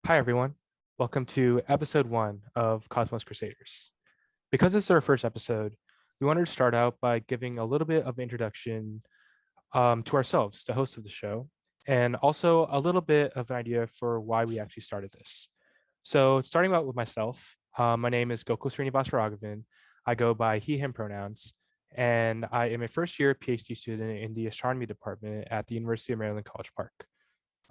Hi, everyone. Welcome to episode 1 of Cosmos Crusaders. Because this is our first episode, we wanted to start out by giving a little bit of introduction to ourselves, the host of the show, and also a little bit of an idea for why we actually started this. So, starting out with myself, my name is Gokul Srinivasaragavan. I go by he, him pronouns, and I am a first year PhD student in the astronomy department at the University of Maryland College Park.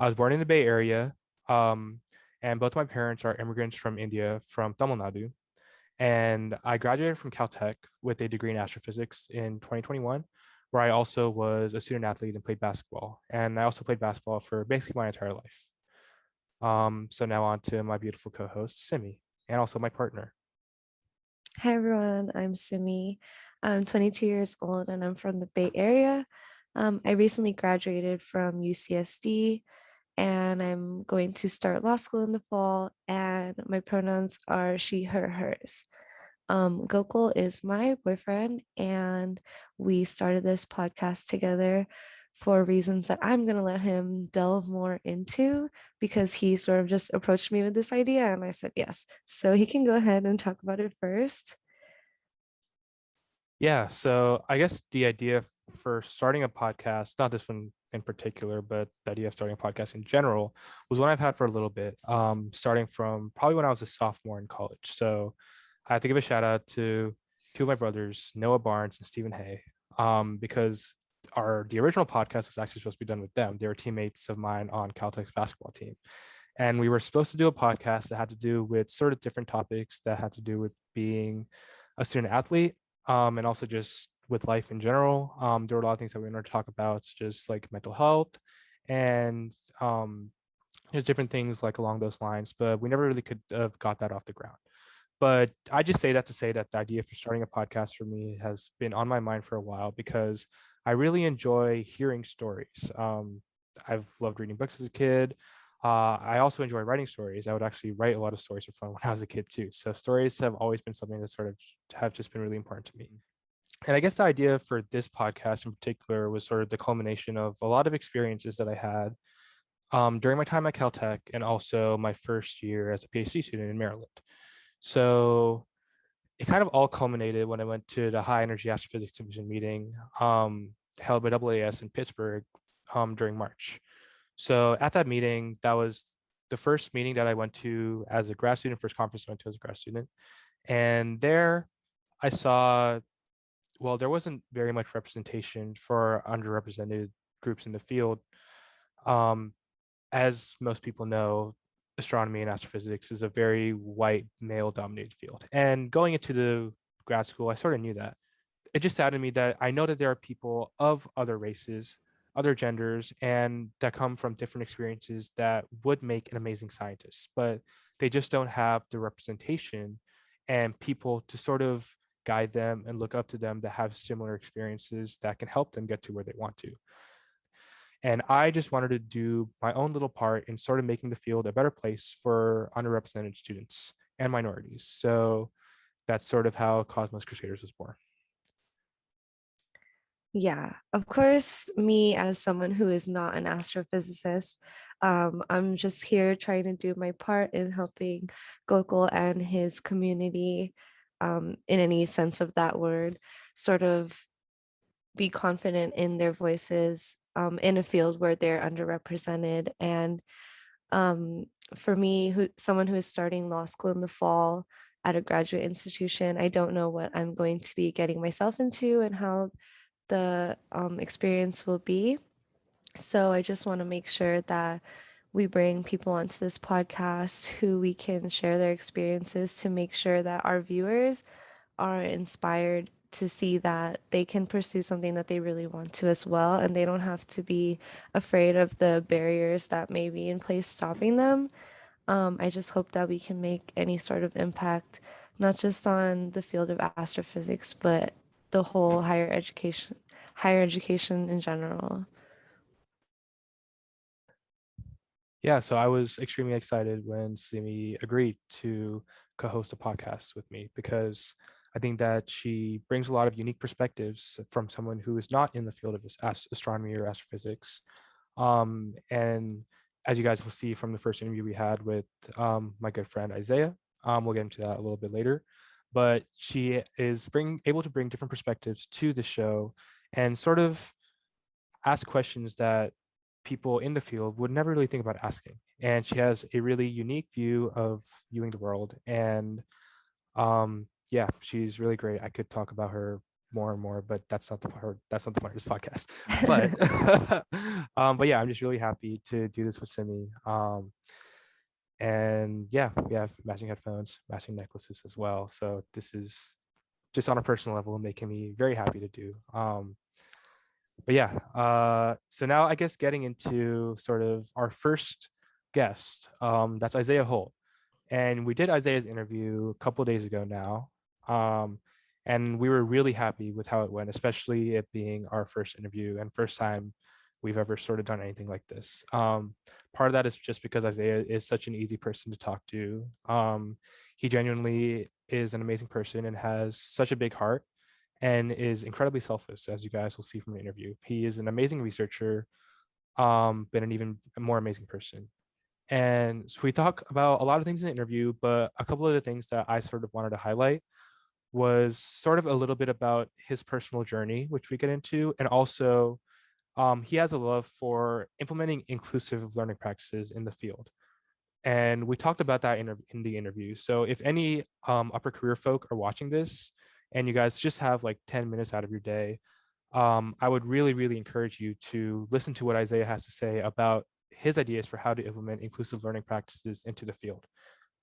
I was born in the Bay Area, um, and both my parents are immigrants from India, from Tamil Nadu. And I graduated from Caltech with a degree in astrophysics in 2021, where I also was a student athlete and played basketball. And I also played basketball for basically my entire life. So now on to my beautiful co-host, Simi, and also my partner. Hi everyone, I'm Simi. I'm 22 years old and I'm from the Bay Area. I recently graduated from UCSD and I'm going to start law school in the fall, and my pronouns are she, her, hers. Gokul is my boyfriend, and we started this podcast together for reasons that I'm going to let him delve more into because he sort of just approached me with this idea and I said yes. So he can go ahead and talk about it first. Yeah, so I guess the idea for starting a podcast, not this one in particular, but the idea of starting a podcast in general was one I've had for a little bit, starting from probably when I was a sophomore in college. So I have to give a shout out to two of my brothers, Noah Barnes and Stephen Hay, because the original podcast was actually supposed to be done with them. They were teammates of mine on Caltech's basketball team. And we were supposed to do a podcast that had to do with sort of different topics that had to do with being a student athlete, and also just with life in general. There were a lot of things that we wanted to talk about, just like mental health and just different things like along those lines. But we never really could have got that off the ground. But I just say that to say that the idea for starting a podcast for me has been on my mind for a while because I really enjoy hearing stories. I've loved reading books as a kid. I also enjoy writing stories. I would actually write a lot of stories for fun when I was a kid too. So stories have always been something that sort of have just been really important to me. And I guess the idea for this podcast in particular was sort of the culmination of a lot of experiences that I had during my time at Caltech and also my first year as a PhD student in Maryland. So it kind of all culminated when I went to the High Energy Astrophysics Division meeting held by AAS in Pittsburgh during March. So at that meeting, that was the first meeting that I went to as a grad student, first conference I went to as a grad student. And there I saw, well, there wasn't very much representation for underrepresented groups in the field. Um, as most people know, astronomy and astrophysics is a very white male dominated field. And going into the grad school, I sort of knew that. It just saddened me that I know that there are people of other races, other genders, and that come from different experiences that would make an amazing scientist, but they just don't have the representation and people to sort of guide them and look up to them that have similar experiences that can help them get to where they want to. And I just wanted to do my own little part in sort of making the field a better place for underrepresented students and minorities. So that's sort of how Cosmos Crusaders was born. Yeah, of course, me as someone who is not an astrophysicist, I'm just here trying to do my part in helping Gokul and his community, in any sense of that word, sort of be confident in their voices, in a field where they're underrepresented. And um, for me, someone who is starting law school in the fall at a graduate institution, I don't know what I'm going to be getting myself into and how the experience will be. So I just want to make sure that we bring people onto this podcast who we can share their experiences to make sure that our viewers are inspired to see that they can pursue something that they really want to as well, and they don't have to be afraid of the barriers that may be in place stopping them. I just hope that we can make any sort of impact, not just on the field of astrophysics, but the whole higher education in general. Yeah, so I was extremely excited when Simi agreed to co-host a podcast with me because I think that she brings a lot of unique perspectives from someone who is not in the field of astronomy or astrophysics. And as you guys will see from the first interview we had with my good friend Isiah. We'll get into that a little bit later. But she is able to bring different perspectives to the show and sort of ask questions that people in the field would never really think about asking. And she has a really unique view of viewing the world. And yeah, she's really great. I could talk about her more and more, but that's not the part. That's not the point of this podcast. But but yeah, I'm just really happy to do this with Simi. And yeah, we have matching headphones, matching necklaces as well. So this is just on a personal level making me very happy to do. But yeah, so now I guess getting into sort of our first guest, that's Isiah Holt. And we did Isiah's interview a couple of days ago now. Um, and we were really happy with how it went, especially it being our first interview and first time we've ever sort of done anything like this. Part of that is just because Isiah is such an easy person to talk to. He genuinely is an amazing person and has such a big heart and is incredibly selfless, as you guys will see from the interview. He is an amazing researcher, but an even more amazing person. And so we talk about a lot of things in the interview, but a couple of the things that I sort of wanted to highlight was sort of a little bit about his personal journey, which we get into, and also he has a love for implementing inclusive learning practices in the field. And we talked about that in the interview. So if any upper career folk are watching this and you guys just have like 10 minutes out of your day, I would really, really encourage you to listen to what Isiah has to say about his ideas for how to implement inclusive learning practices into the field,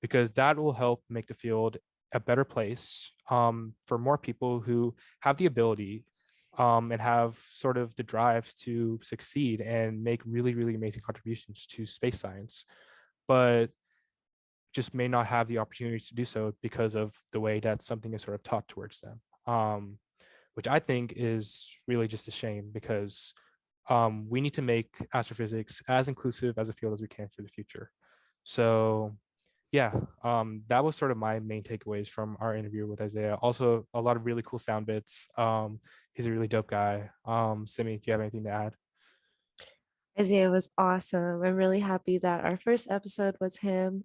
because that will help make the field a better place for more people who have the ability and have sort of the drive to succeed and make really, really amazing contributions to space science, but just may not have the opportunity to do so because of the way that something is sort of taught towards them, which I think is really just a shame because we need to make astrophysics as inclusive as a field as we can for the future. So yeah, that was sort of my main takeaways from our interview with Isiah. Also, a lot of really cool sound bits. He's a really dope guy. Simi, do you have anything to add? Isaiah was awesome. I'm really happy that our first episode was him.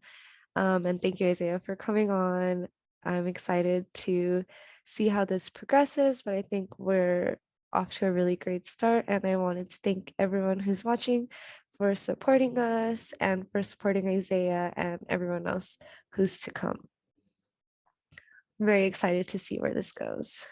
And thank you, Isaiah, for coming on. I'm excited to see how this progresses, but I think we're off to a really great start. And I wanted to thank everyone who's watching for supporting us and for supporting Isaiah and everyone else who's to come. I'm very excited to see where this goes.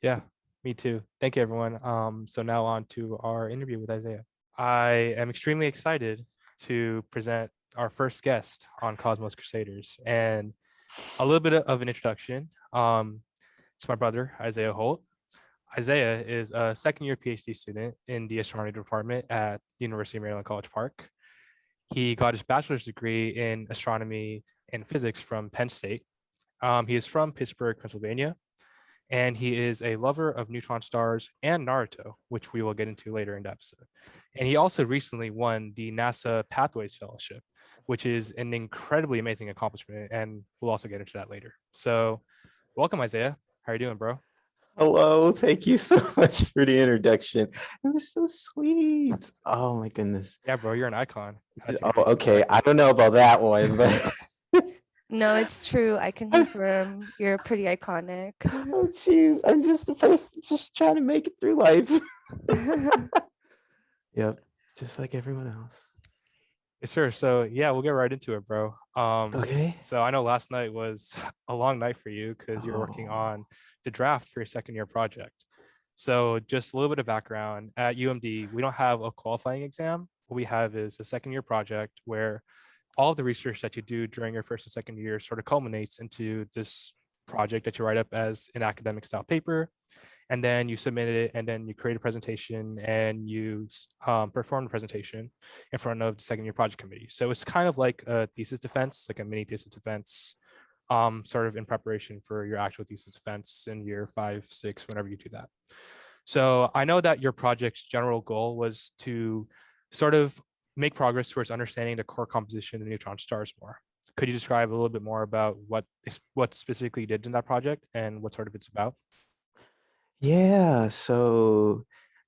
Yeah, me too. Thank you, everyone. So now on to our interview with Isiah. I am extremely excited to present our first guest on Cosmos Crusaders, and a little bit of an introduction. It's my brother, Isiah Holt. Isiah is a second year PhD student in the astronomy department at the University of Maryland College Park. He got his bachelor's degree in astronomy and physics from Penn State. He is from Pittsburgh, Pennsylvania, and he is a lover of neutron stars and Naruto, which we will get into later in the episode. And he also recently won the NASA Pathways Fellowship, which is an incredibly amazing accomplishment, and we'll also get into that later. So, welcome, Isiah. How are you doing, bro? Hello, thank you so much for the introduction. It was so sweet. Oh my goodness. Yeah, bro, you're an icon. Oh, okay. I don't know about that one, but No, it's true. I can confirm you're pretty iconic. oh geez, I'm just the person just trying to make it through life. Yep, just like everyone else. Yes, sure. So yeah, we'll get right into it, bro. Okay. So I know last night was a long night for you because you're working Oh. on the draft for your second year project. So just a little bit of background at UMD, we don't have a qualifying exam. What we have is a second year project where all of the research that you do during your first and second year sort of culminates into this project that you write up as an academic style paper, and then you submit it, and then you create a presentation and you perform the presentation in front of the second year project committee. So it's kind of like a thesis defense, like a mini thesis defense, sort of in preparation for your actual thesis defense in year 5, 6, whenever you do that. So I know that your project's general goal was to sort of make progress towards understanding the core composition of neutron stars more. Could you describe a little bit more about what specifically you did in that project and what sort of it's about? Yeah, so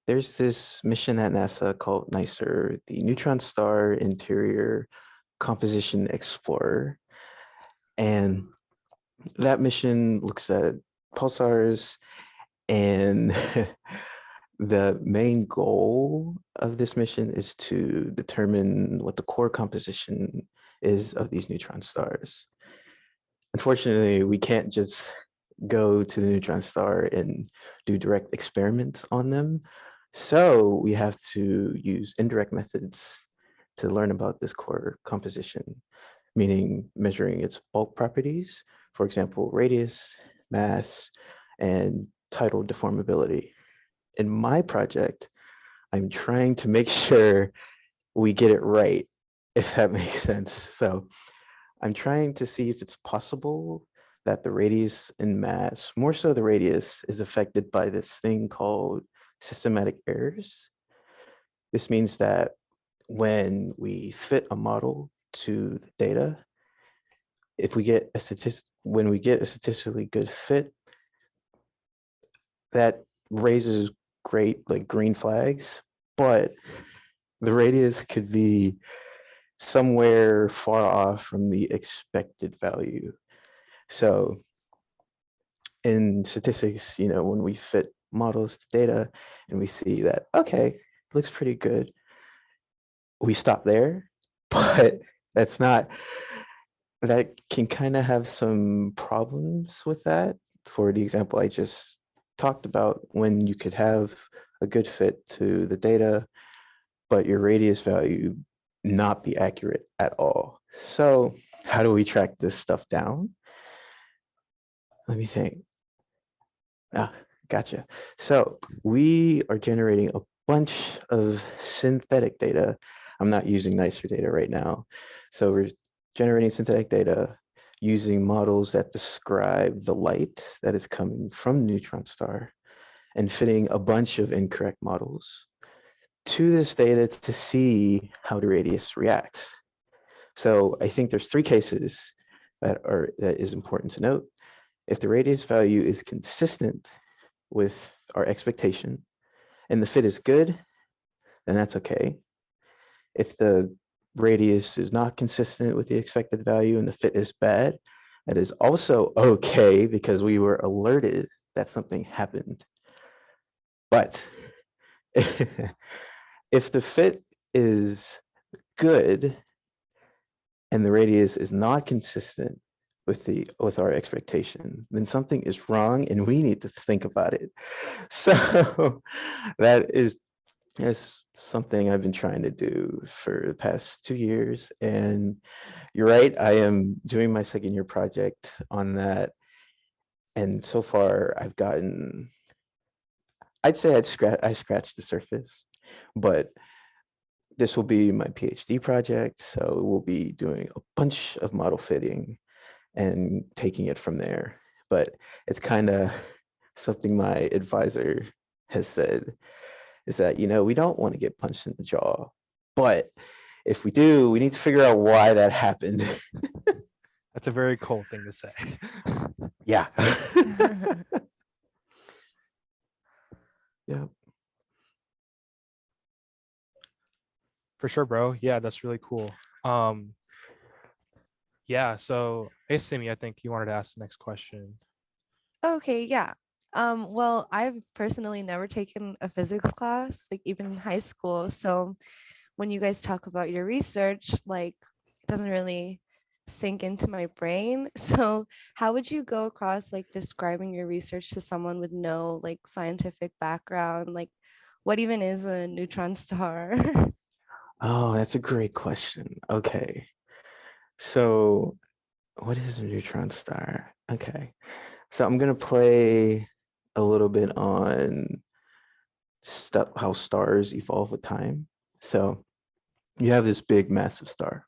there's this mission at NASA called NICER, the Neutron Star Interior Composition Explorer. And that mission looks at pulsars, and the main goal of this mission is to determine what the core composition is of these neutron stars. Unfortunately, we can't just go to the neutron star and do direct experiments on them. So we have to use indirect methods to learn about this core composition, meaning measuring its bulk properties, for example, radius, mass, and tidal deformability. In my project, I'm trying to make sure we get it right, if that makes sense. So I'm trying to see if it's possible that the radius and mass, more so the radius, is affected by this thing called systematic errors. This means that when we fit a model to the data, if we get when we get a statistically good fit, that raises great like green flags, but the radius could be somewhere far off from the expected value. So in statistics, when we fit models to data and we see that, okay, looks pretty good, we stop there, but that can kind of have some problems with that. For the example I just talked about, when you could have a good fit to the data, but your radius value not be accurate at all. So how do we track this stuff down? Let me think. Gotcha. So we are generating a bunch of synthetic data. I'm not using NICER data right now. So we're generating synthetic data using models that describe the light that is coming from the neutron star and fitting a bunch of incorrect models to this data to see how the radius reacts. So I think there's 3 cases that is important to note. If the radius value is consistent with our expectation and the fit is good, then that's okay. If the radius is not consistent with the expected value and the fit is bad, that is also okay because we were alerted that something happened. But if the fit is good and the radius is not consistent with our expectation, then something is wrong and we need to think about it. So that's something I've been trying to do for the past 2 years. And you're right, I am doing my second year project on that. And so far I'd say I scratched the surface, but this will be my PhD project. So we'll be doing a bunch of model fitting and taking it from there. But it's kind of something my advisor has said is that, we don't want to get punched in the jaw, but if we do, we need to figure out why that happened. That's a very cool thing to say. Yeah. Yeah. For sure, bro. Yeah, that's really cool. Yeah, so hey, Simi, I think you wanted to ask the next question. Okay, yeah. Well, I've personally never taken a physics class, like even in high school. So when you guys talk about your research, like it doesn't really sink into my brain. So how would you go across like describing your research to someone with no like scientific background? Like what even is a neutron star? Oh, that's a great question. Okay. So what is a neutron star? Okay. So I'm going to play a little bit on how stars evolve with time. So you have this big massive star.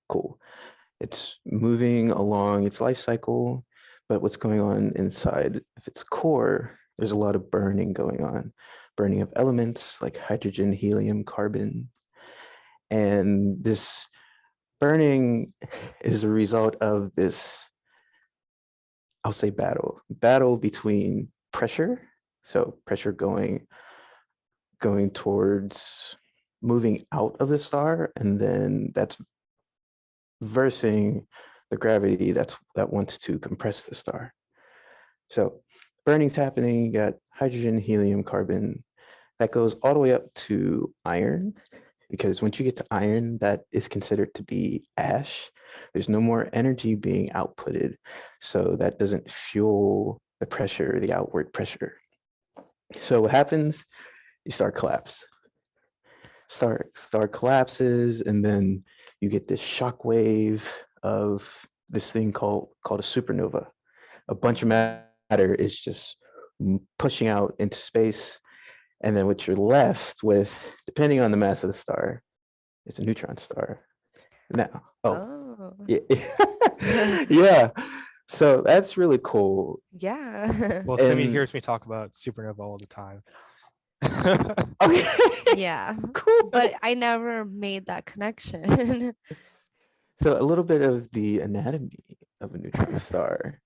Cool. It's moving along its life cycle, but what's going on inside of its core, there's a lot of burning going on, burning of elements like hydrogen, helium, carbon. And this burning is a result of this, I'll say battle between pressure. So pressure going going towards moving out of the star, and then that's versing the gravity that wants to compress the star. So burning's happening, you got hydrogen, helium, carbon. That goes all the way up to iron, because once you get to iron, that is considered to be ash. There's no more energy being outputted, so that doesn't fuel the pressure, the outward pressure. So what happens? You start collapse. Star collapses, and then you get this shock wave of this thing called a supernova. A bunch of matter is just pushing out into space, and then what you're left with, depending on the mass of the star, is a neutron star. Now, yeah, yeah. So that's really cool. Yeah. Well, Simi hears me talk about supernova all the time. Okay. Yeah. Cool. But I never made that connection. So a little bit of the anatomy of a neutron star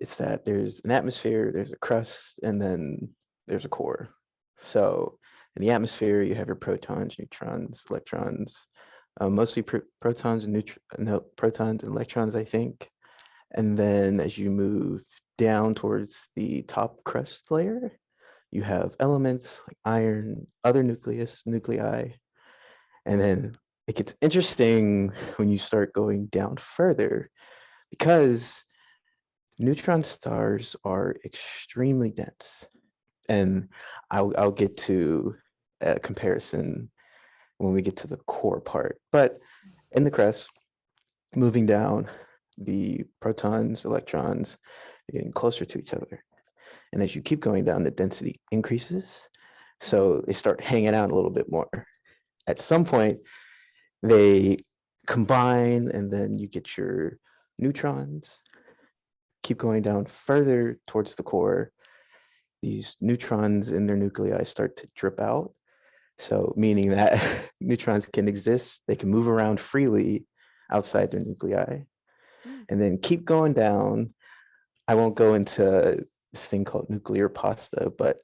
is that there's an atmosphere, there's a crust, and then there's a core. So in the atmosphere, you have your protons, neutrons, electrons, mostly protons and electrons, I think. And then as you move down towards the top crust layer, you have elements like iron, other nuclei, and then it gets interesting when you start going down further, because neutron stars are extremely dense. And I'll get to a comparison when we get to the core part. But in the crust, moving down, the protons, electrons are getting closer to each other. And as you keep going down, the density increases. So they start hanging out a little bit more. At some point, they combine, and then you get your neutrons. Keep going down further towards the core. These neutrons in their nuclei start to drip out. So meaning that neutrons can exist, they can move around freely outside their nuclei. And then keep going down. I won't go into this thing called nuclear pasta, but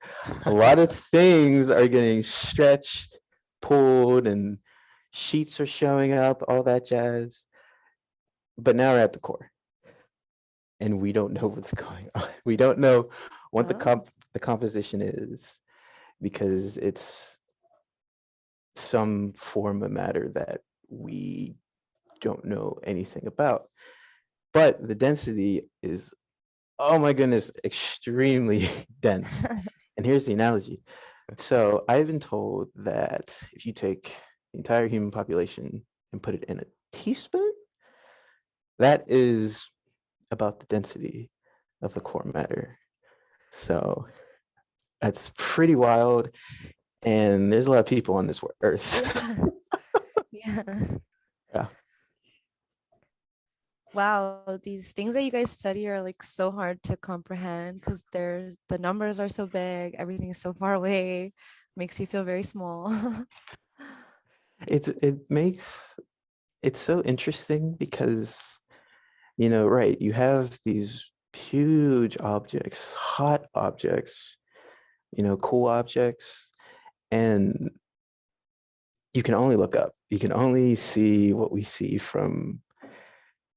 a lot of things are getting stretched, pulled, and sheets are showing up, all that jazz. But now we're at the core, and we don't know what's going on. We don't know what the composition is, because it's some form of matter that we don't know anything about. But the density is, oh my goodness, extremely dense. And here's the analogy. So I've been told that if you take the entire human population and put it in a teaspoon, that is about the density of the core matter. So that's pretty wild. And there's a lot of people on this earth. Yeah. Yeah. Wow, these things that you guys study are like so hard to comprehend, because the numbers are so big, everything is so far away, makes you feel very small. It's so interesting because, right, you have these huge objects, hot objects, cool objects, and you can only look up. You can only see what we see from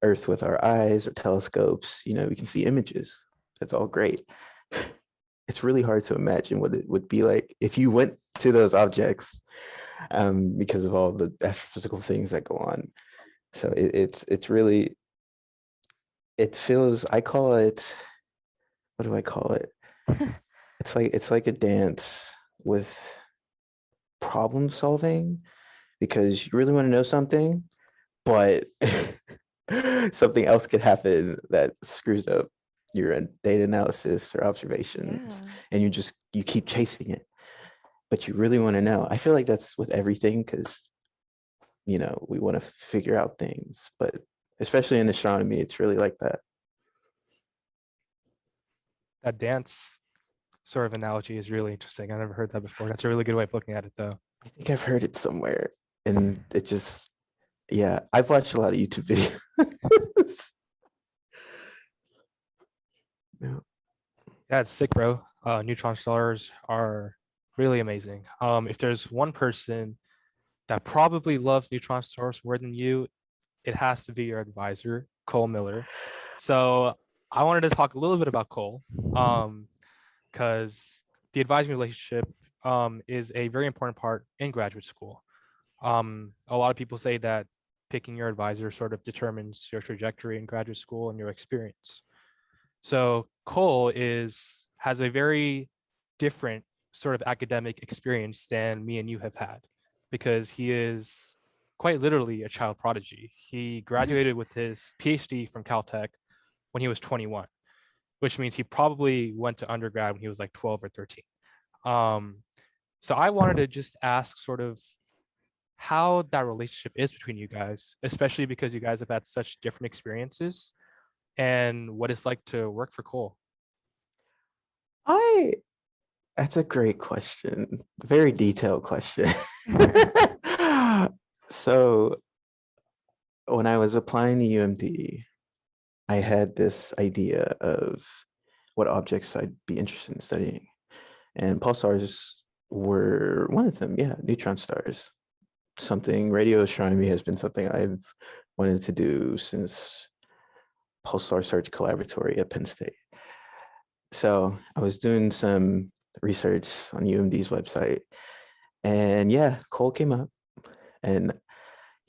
Earth with our eyes or telescopes. We can see images. That's all great. It's really hard to imagine what it would be like if you went to those objects, because of all the astrophysical things that go on. So it's really, it feels, I call it, what do I call it? It's like a dance with problem solving, because you really want to know something, but something else could happen that screws up your data analysis or observations, and you keep chasing it, but you really want to know. I feel like that's with everything, because we want to figure out things, but especially in astronomy, it's really like that. That dance sort of analogy is really interesting. I never heard that before. That's a really good way of looking at it, though. I think I've heard it somewhere, and it just, yeah, I've watched a lot of YouTube videos. Yeah, it's sick, bro. Neutron stars are really amazing. If there's one person that probably loves neutron stars more than you, it has to be your advisor, Cole Miller. So I wanted to talk a little bit about Cole, because the advising relationship is a very important part in graduate school. A lot of people say that picking your advisor sort of determines your trajectory in graduate school and your experience. So Cole has a very different sort of academic experience than me and you have had, because he is quite literally a child prodigy. He graduated with his PhD from Caltech when he was 21, which means he probably went to undergrad when he was like 12 or 13. Um, so I wanted to just ask sort of how that relationship is between you guys, especially because you guys have had such different experiences, and what it's like to work for Cole. I That's a great question. Very detailed question. So when I was applying to UMD, I had this idea of what objects I'd be interested in studying. And pulsars were one of them. Yeah, neutron stars. Something radio astronomy has been something I've wanted to do since Pulsar Search Collaboratory at Penn State. So I was doing some research on UMD's website, and yeah, Cole came up, and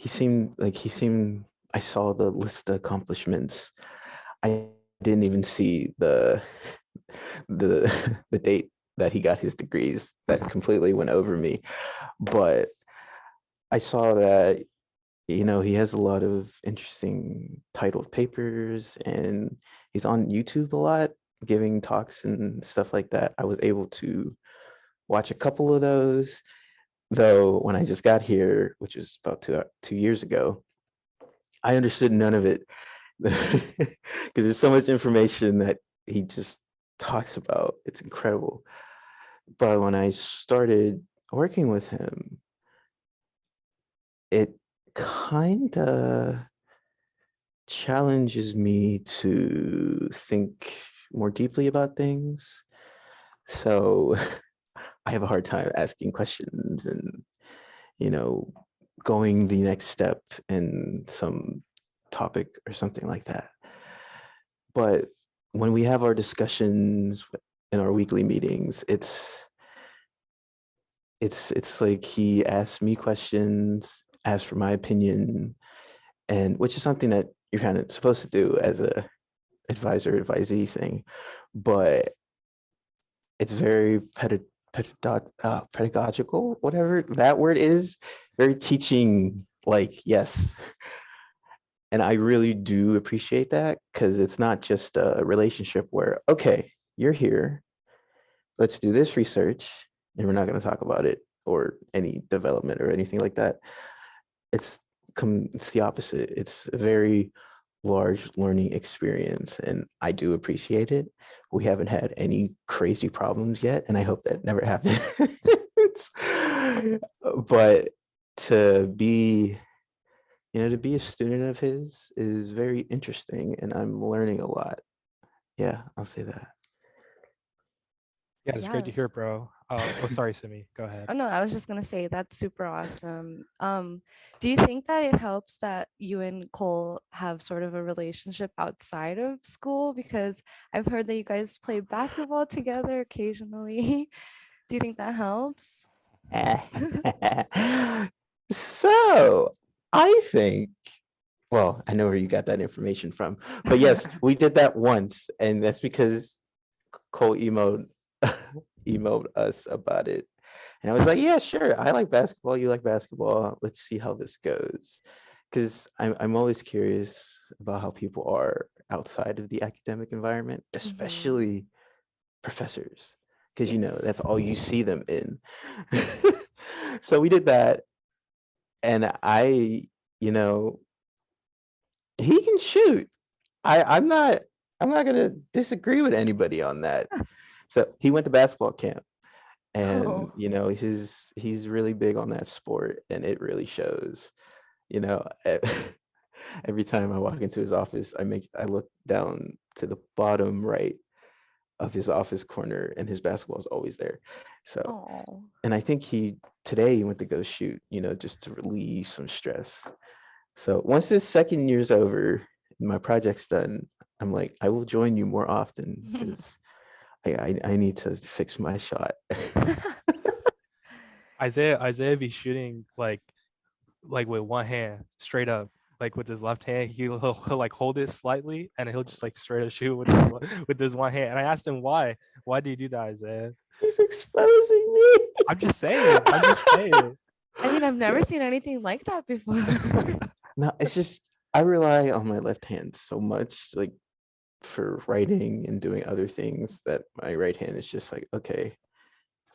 I saw the list of accomplishments. I didn't even see the the date that he got his degrees. That completely went over me. But I saw that, he has a lot of interesting titled papers, and he's on YouTube a lot giving talks and stuff like that. I was able to watch a couple of those, though when I just got here, which was about 2 years ago, I understood none of it because there's so much information that he just talks about. It's incredible. But when I started working with him, it kind of challenges me to think more deeply about things. So I have a hard time asking questions and, you know, going the next step in some topic or something like that. But when we have our discussions in our weekly meetings, it's like he asks me questions, asks for my opinion, and which is something that you're kind of supposed to do as a advisee thing, but it's very pedagogical, whatever that word is, very teaching, like, yes. And I really do appreciate that, because it's not just a relationship where, okay, you're here, let's do this research, and we're not going to talk about it or any development or anything like that. It's it's the opposite. It's a very large learning experience, and I do appreciate it. We haven't had any crazy problems yet, and I hope that never happens. But to be, to be a student of his is very interesting, and I'm learning a lot. Yeah, I'll say that. Yeah, it's great Yeah. to hear, bro. Oh, sorry, Simi. Go ahead. Oh no, I was just gonna say that's super awesome. Do you think that it helps that you and Cole have sort of a relationship outside of school? Because I've heard that you guys play basketball together occasionally. Do you think that helps? So I think, well, I know where you got that information from, but yes, we did that once, and that's because Cole emailed us about it, and I was like, yeah, sure, I like basketball, you like basketball, let's see how this goes, because I'm always curious about how people are outside of the academic environment, especially professors, because Yes. that's all you see them in. So we did that, and you know, he can shoot. I'm not gonna disagree with anybody on that. So he went to basketball camp, and Oh, he's really big on that sport, and it really shows. You know, e- every time I walk into his office, I look down to the bottom right of his office corner, and his basketball is always there. So, Oh, and I think today he went to go shoot, just to relieve some stress. So once this second year's over, and my project's done, I'm like, I will join you more often because I need to fix my shot. Isaiah be shooting like with one hand straight up, like with his left hand. He'll like hold it slightly, and he'll just like straight up shoot with with his one hand. And I asked him why. Why do you do that, Isaiah? He's exposing me. I'm just saying. I'm just saying. I mean, I've never seen anything like that before. No, it's just I rely on my left hand so much, like for writing and doing other things, that my right hand is just like, okay,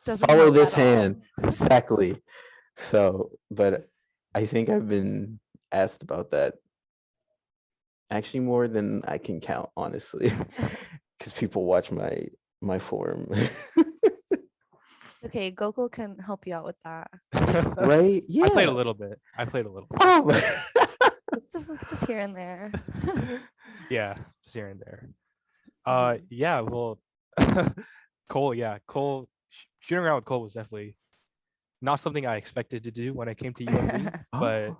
Doesn't follow help this at all. hand. Exactly. So, but I think I've been asked about that actually more than I can count, honestly, because people watch my form. Okay, Gokul can help you out with that. Right? I played Yeah. a little bit. I played a little bit. Oh, Just here and there. Yeah, just here and there. Mhm. Yeah, well, Cole, shooting around with Cole was definitely not something I expected to do when I came to UMD, but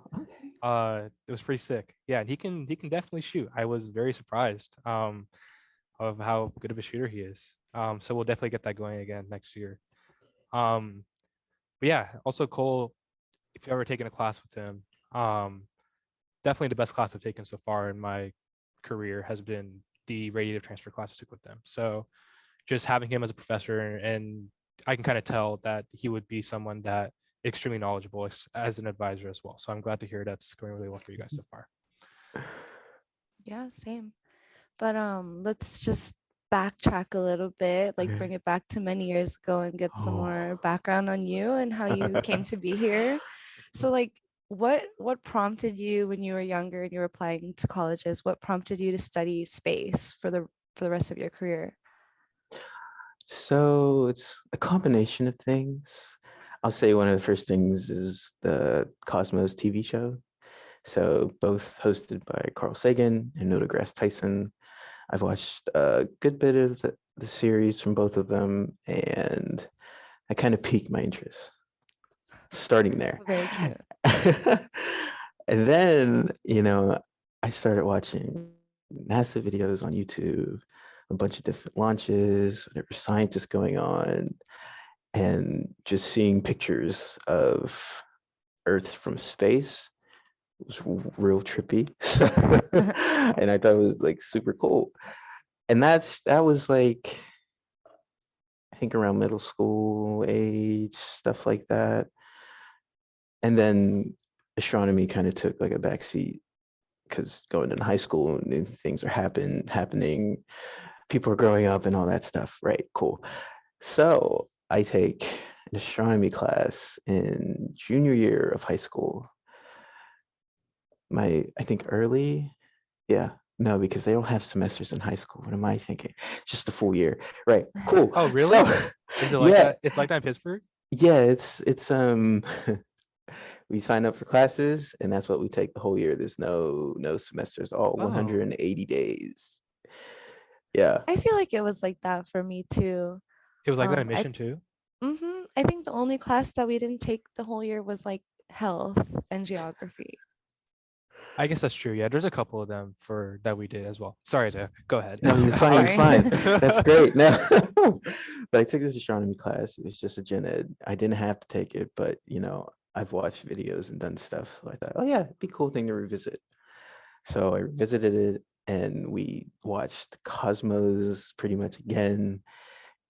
oh, okay. it was pretty sick. Yeah, and he can definitely shoot. I was very surprised of how good of a shooter he is. So we'll definitely get that going again next year. Um, but yeah, also Cole, if you've ever taken a class with him, definitely the best class I've taken so far in my career has been the radiative transfer class I took with them. So just having him as a professor, and I can kind of tell that he would be someone that extremely knowledgeable as an advisor as well. So I'm glad to hear that's going really well for you guys so far. Yeah, same. But let's just backtrack a little bit, like Okay. bring it back to many years ago and get some Oh. more background on you and how you came to be here. So like what prompted you when you were younger and you were applying to colleges? What prompted you to study space for the rest of your career? So it's a combination of things. I'll say one of the first things is the Cosmos TV show. So both hosted by Carl Sagan and Neil deGrasse Tyson. I've watched a good bit of the series from both of them, and I kind of piqued my interest starting there. Very cute. And then, I started watching NASA videos on YouTube, a bunch of different launches, whatever scientists going on, and just seeing pictures of Earth from space was real trippy. And I thought it was like super cool. And that was like, I think around middle school age, stuff like that. And then astronomy kind of took like a backseat because going into high school and things are happening, people are growing up and all that stuff. Right, cool. So I take an astronomy class in junior year of high school. I think early, yeah, no, because they don't have semesters in high school. What am I thinking? Just a full year. Right, cool. Oh, really? So Is it like yeah, that? It's like that in Pittsburgh? yeah, it's we sign up for classes and that's what we take the whole year. There's no semesters, all Oh, 180 days. Yeah. I feel like it was like that for me too. it was like that in I mission too? I think the only class that we didn't take the whole year was like health and geography. I guess that's true. Yeah, there's a couple of them for that we did as well. Sorry, Isaiah. Go ahead. No, you're fine. You're Sorry. fine. That's great. No, but I took this astronomy class. It was just a gen ed. I didn't have to take it, but I've watched videos and done stuff. So I thought, oh yeah, it'd be a cool thing to revisit. So I revisited it and we watched Cosmos pretty much again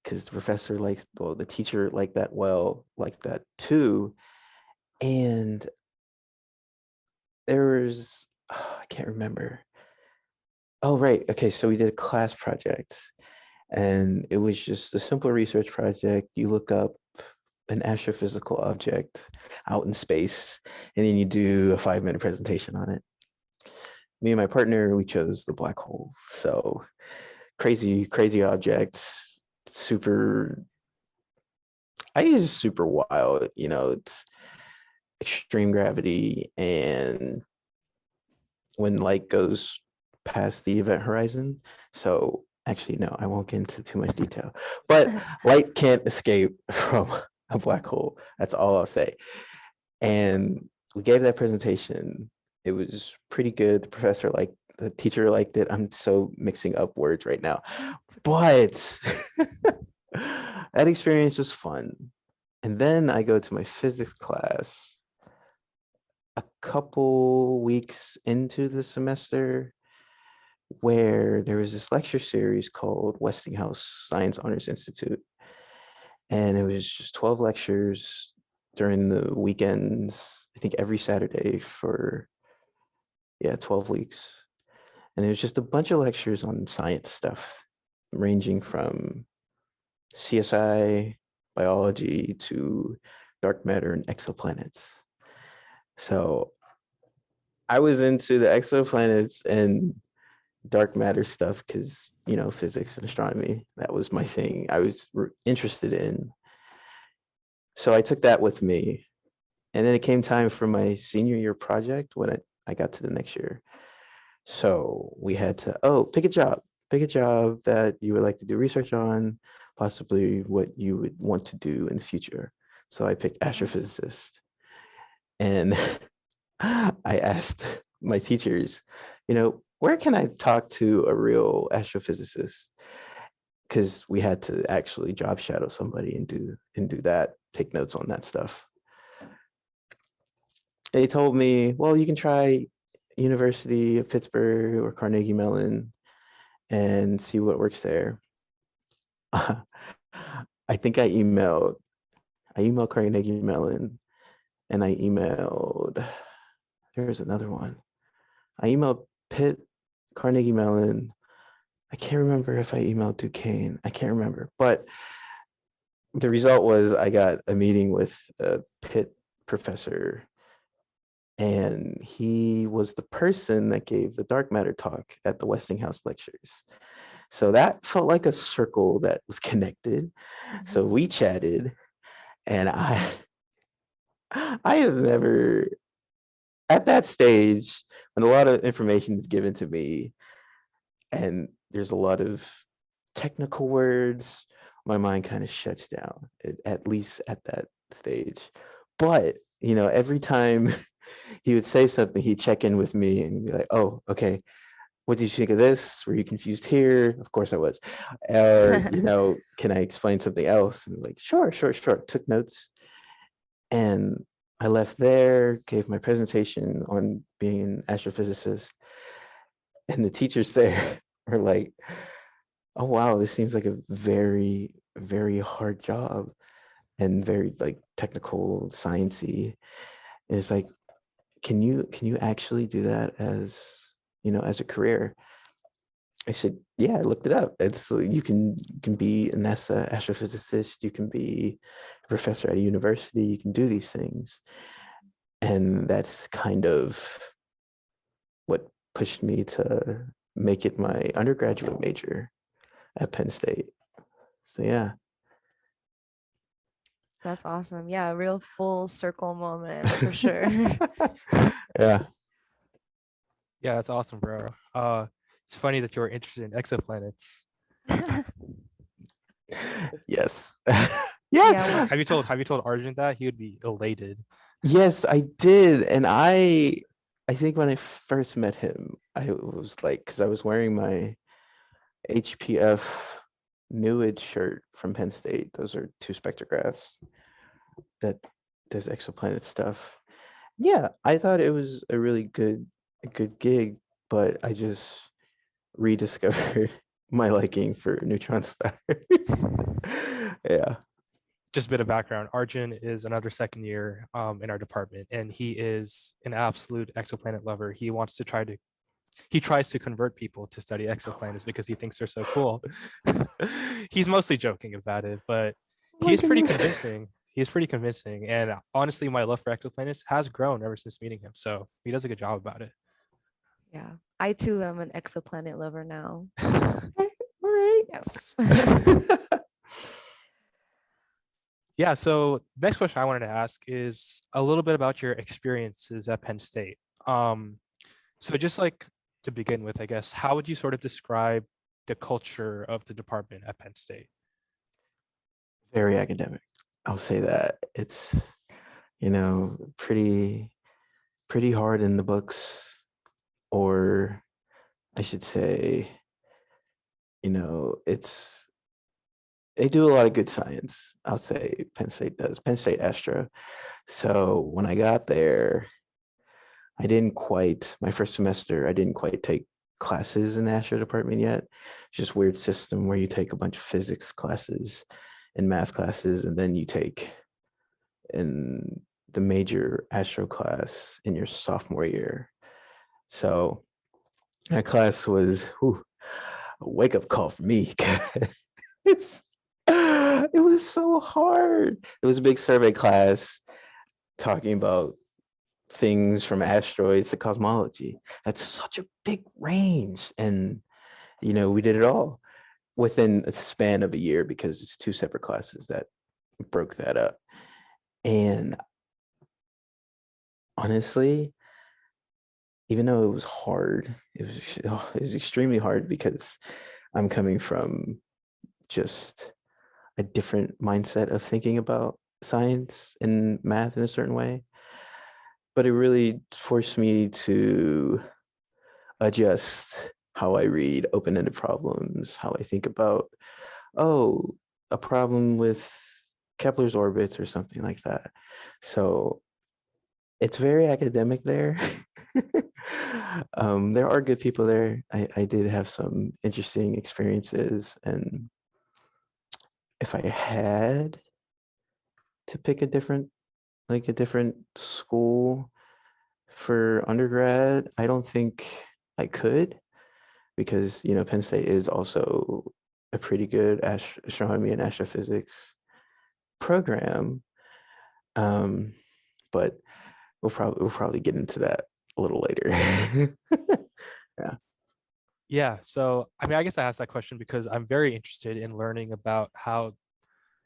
because the professor likes, well, the teacher liked that too. And there was, I can't remember. Oh, right. Okay. So we did a class project and it was just a simple research project. You look up an astrophysical object out in space, and then you do a 5-minute presentation on it. Me and my partner, we chose the black hole. So crazy objects, super, I think it's super wild. It's extreme gravity, and when light goes past the event horizon, so Actually, no, I won't get into too much detail. But light can't escape from a black hole. That's all I'll say. And we gave that presentation. It was pretty good. The teacher liked it. I'm so mixing up words right now. But that experience was fun. And then I go to my physics class a couple weeks into the semester, where there was this lecture series called Westinghouse Science Honors Institute. And it was just 12 lectures during the weekends, I think every Saturday for, 12 weeks. And it was just a bunch of lectures on science stuff, ranging from CSI, biology, to dark matter and exoplanets. So I was into the exoplanets and dark matter stuff because, physics and astronomy, that was my thing. I was interested in. So I took that with me. And then it came time for my senior year project when I got to the next year. So we had to, pick a job that you would like to do research on, possibly what you would want to do in the future. So I picked astrophysicist. And I asked my teachers, where can I talk to a real astrophysicist? Because we had to actually job shadow somebody and do that, take notes on that stuff. They told me, well, you can try University of Pittsburgh or Carnegie Mellon and see what works there. I think I emailed Carnegie Mellon, and I emailed, there's another one. I emailed Pitt, Carnegie Mellon. I can't remember if I emailed Duquesne. I can't remember. But the result was I got a meeting with a Pitt professor, and he was the person that gave the dark matter talk at the Westinghouse lectures. So that felt like a circle that was connected. So we chatted, and I have never, at that stage, when a lot of information is given to me and there's a lot of technical words, my mind kind of shuts down, at least at that stage. But, every time he would say something, he'd check in with me and be like, oh, okay, what did you think of this? Were you confused here? Of course I was. Or, can I explain something else? And like, sure. Took notes. And I left there, gave my presentation on being an astrophysicist. And the teachers there were like, oh, wow, this seems like a very, very hard job and very like technical, sciencey. And it's like, can you actually do that as a career? I said, yeah, I looked it up. It's you can be a NASA astrophysicist, you can be a professor at a university, you can do these things. And that's kind of what pushed me to make it my undergraduate major at Penn State. So yeah. That's awesome. Yeah, a real full circle moment for sure. Yeah. Yeah, that's awesome, bro. It's funny that you're interested in exoplanets. Yes. Yeah, Have you told Arjun that? He would be elated. Yes, I did. And I think when I first met him, I was like, because I was wearing my HPF Newage shirt from Penn State. Those are two spectrographs that does exoplanet stuff. Yeah, I thought it was a really good gig, but I just rediscovered my liking for neutron stars. Yeah. Just a bit of background. Arjun is another second year in our department, and he is an absolute exoplanet lover. He tries to convert people to study exoplanets because he thinks they're so cool. He's mostly joking about it, but Oh my he's pretty goodness. convincing. He's pretty convincing. And honestly, my love for exoplanets has grown ever since meeting him. So he does a good job about it. yeah. I too am an exoplanet lover now. All right. Yes. Yeah, so next question I wanted to ask is a little bit about your experiences at Penn State. So just like to begin with, I guess, how would you sort of describe the culture of the department at Penn State? Very academic. I'll say that. It's, pretty hard in the books, or I should say, it's they do a lot of good science. I'll say Penn State does. Penn State Astro. So when I got there, my first semester, I didn't quite take classes in the Astro department yet. It's just weird system where you take a bunch of physics classes and math classes, and then you take in the major Astro class in your sophomore year. So that class was a wake-up call for me. It was so hard. It was a big survey class talking about things from asteroids to cosmology. That's such a big range. And, we did it all within a span of a year because it's two separate classes that broke that up. And honestly, even though it was hard, it was extremely hard because I'm coming from just a different mindset of thinking about science and math in a certain way. But it really forced me to adjust how I read open-ended problems, how I think about, a problem with Kepler's orbits or something like that. So it's very academic there. There are good people there. I did have some interesting experiences, and if I had to pick a different school for undergrad, I don't think I could, because Penn State is also a pretty good astronomy and astrophysics program. But we'll probably get into that a little later. Yeah. Yeah. So, I mean, I guess I asked that question because I'm very interested in learning about how,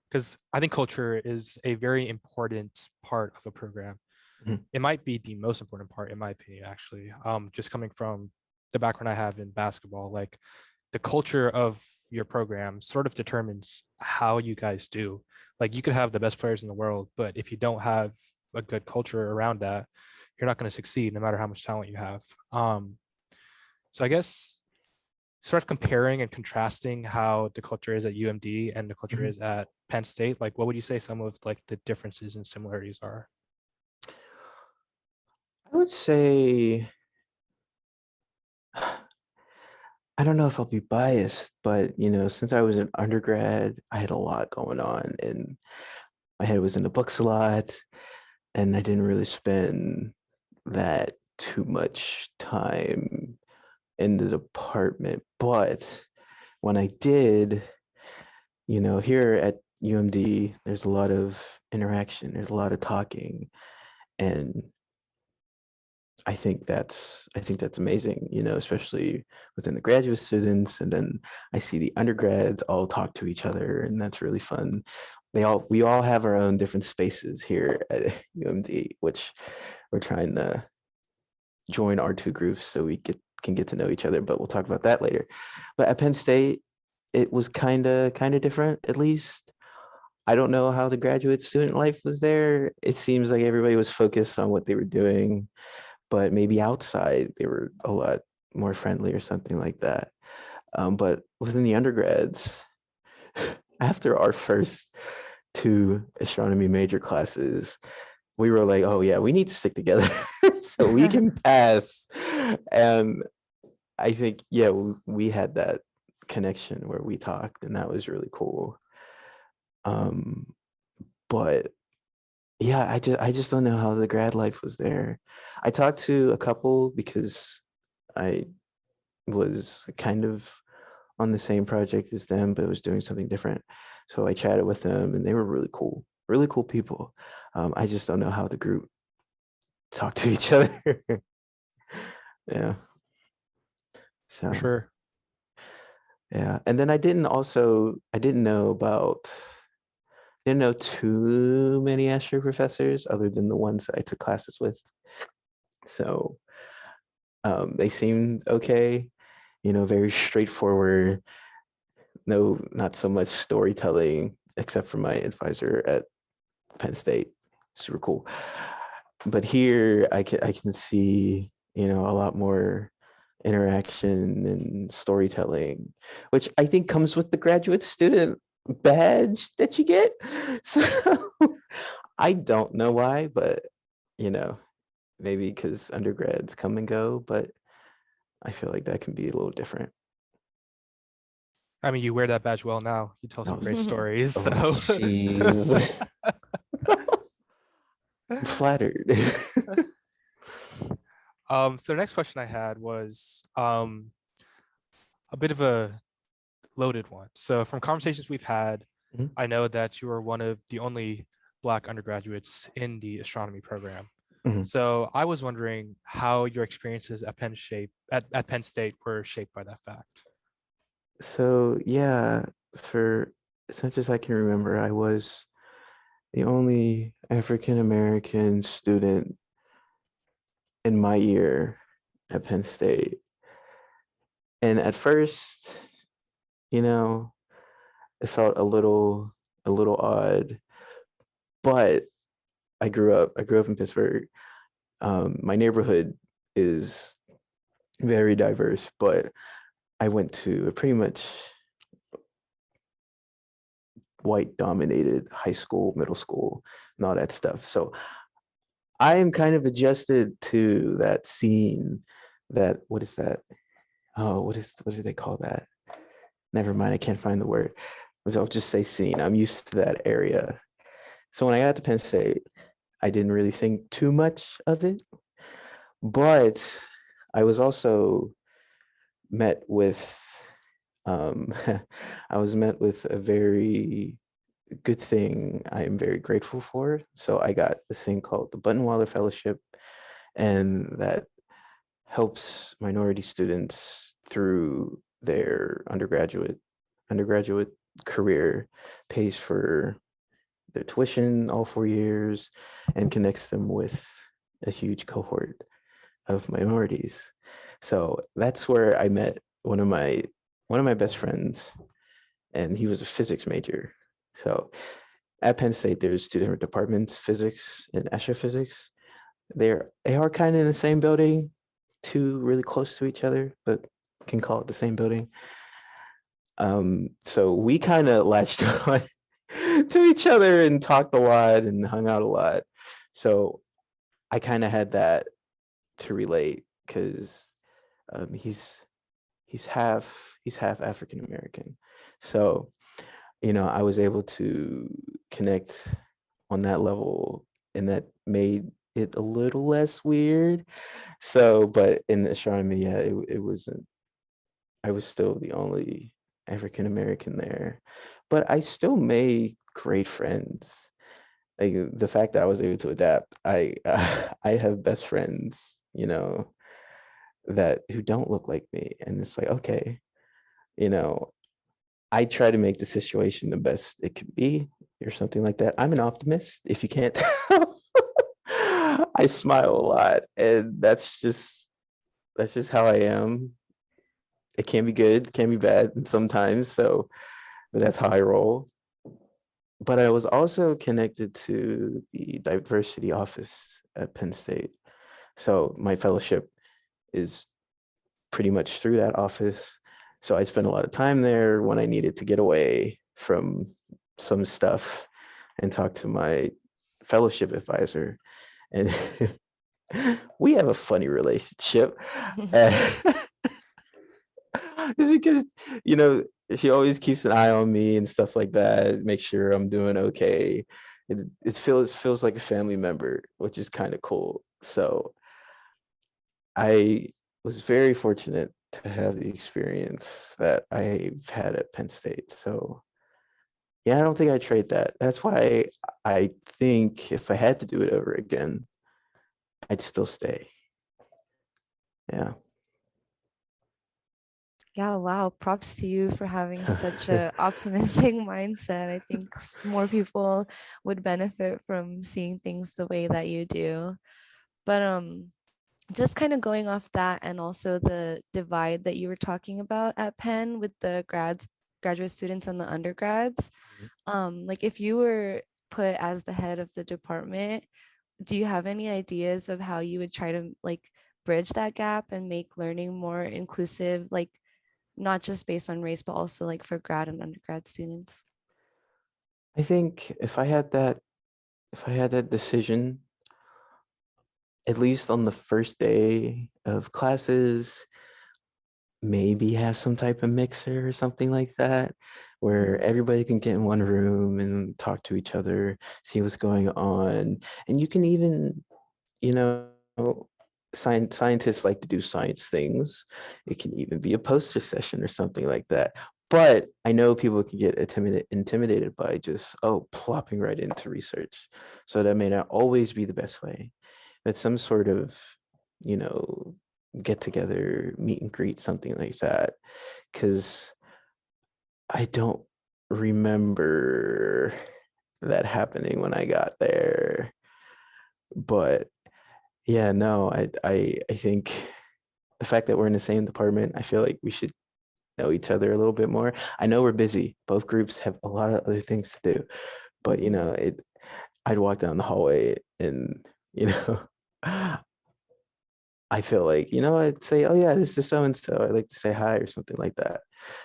because I think culture is a very important part of a program. Mhm. It might be the most important part, in my opinion, actually. Just coming from the background I have in basketball, like the culture of your program sort of determines how you guys do. Like you could have the best players in the world, but if you don't have a good culture around that, you're not going to succeed no matter how much talent you have. So I guess sort of comparing and contrasting how the culture is at UMD and the culture Mhm. is at Penn State, like what would you say some of like the differences and similarities are? I would say, I don't know if I'll be biased, but since I was an undergrad, I had a lot going on, and my head was in the books a lot, and I didn't really spend that too much time in the department. But when I did, here at UMD, there's a lot of interaction, there's a lot of talking, and I think that's amazing, especially within the graduate students. And then I see the undergrads all talk to each other, and that's really fun. We all have our own different spaces here at UMD, which we're trying to join our two groups so we can get to know each other, but we'll talk about that later. But at Penn State, it was kind of different, at least. I don't know how the graduate student life was there. It seems like everybody was focused on what they were doing, but maybe outside they were a lot more friendly or something like that. But within the undergrads, after our first two astronomy major classes, we were like, oh yeah, we need to stick together so we can pass. And I think, yeah, we had that connection where we talked, and that was really cool. Um, but yeah, I just don't know how the grad life was there. I talked to a couple because I was kind of on the same project as them, but was doing something different. So I chatted with them, and they were really cool people. I just don't know how the group talked to each other. Yeah. For So sure. yeah, and then I didn't know too many astro professors other than the ones that I took classes with. So they seemed okay. very straightforward. No, not so much storytelling, except for my advisor at Penn State. Super cool. But here I can see, a lot more interaction and storytelling, which I think comes with the graduate student badge that you get. So I don't know why, but maybe because undergrads come and go, but I feel like that can be a little different. I mean, you wear that badge well now. You tell some Oh, great stories. oh, So, jeez. I'm flattered. so the next question I had was a bit of a loaded one. So from conversations we've had, Mhm. I know that you are one of the only Black undergraduates in the astronomy program. Mhm. So I was wondering how your experiences at Penn State were shaped by that fact. So yeah, for as much as I can remember, I was the only African American student in my year at Penn State. And at first, you know, it felt a little odd, but I grew up in Pittsburgh. My neighborhood is very diverse, but I went to a pretty much white dominated high school, middle school, and all that stuff. So I am kind of adjusted to that scene. That what is that? Oh, what do they call that? Never mind, I can't find the word. So I'll just say scene. I'm used to that area. So when I got to Penn State, I didn't really think too much of it, but I was also met with um, I was met with a very good thing I am very grateful for. So I got this thing called the Buttonweiler Fellowship, and that helps minority students through their undergraduate career, pays for their tuition all 4 years, and connects them with a huge cohort of minorities. So that's where I met one of my best friends, and he was a physics major. So at Penn State, there's two different departments, physics and astrophysics. They are kind of in the same building, two really close to each other, but can call it the same building. So we kind of latched on to each other and talked a lot and hung out a lot. So I kind of had that to relate because he's half African American. So I was able to connect on that level, and that made it a little less weird. So, but in astronomy, yeah, it wasn't. I was still the only African American there, but I still made great friends. Like the fact that I was able to adapt, I I have best friends, that who don't look like me, and it's like okay, you know, I try to make the situation the best it can be or something like that. I'm an optimist, if you can't tell. I smile a lot, and that's just how I am. It can be good, can be bad sometimes, so but that's how I roll. But I was also connected to the diversity office at Penn State. So my fellowship is pretty much through that office. So I spent a lot of time there when I needed to get away from some stuff and talk to my fellowship advisor. And we have a funny relationship. It's because, you know, she always keeps an eye on me and stuff like that, make sure I'm doing okay. It feels like a family member, which is kind of cool. So I was very fortunate to have the experience that I've had at Penn State. So yeah, I don't think I trade that. That's why I think if I had to do it over again, I'd still stay. Yeah. Yeah, wow. Props to you for having such a optimistic mindset. I think more people would benefit from seeing things the way that you do. But just kind of going off that, and also the divide that you were talking about at Penn with the graduate students and the undergrads. Like if you were put as the head of the department, do you have any ideas of how you would try to like bridge that gap and make learning more inclusive, like not just based on race, but also like for grad and undergrad students? I think if I had that decision, at least on the first day of classes, maybe have some type of mixer or something like that, where Mhm. everybody can get in one room and talk to each other, see what's going on. And you can even, you know, scientists like to do science things. It can even be a poster session or something like that. But I know people can get intimidated by just, oh, plopping right into research. So that may not always be the best way. But some sort of, you know, get together, meet and greet, something like that. Because I don't remember that happening when I got there. But yeah, no, I think the fact that we're in the same department, I feel like we should know each other a little bit more. I know we're busy. Both groups have a lot of other things to do, but Mhm. I'd walk down the hallway and, you know, I feel like, I'd say, oh yeah, this is so and so. I'd like to say hi or something like that.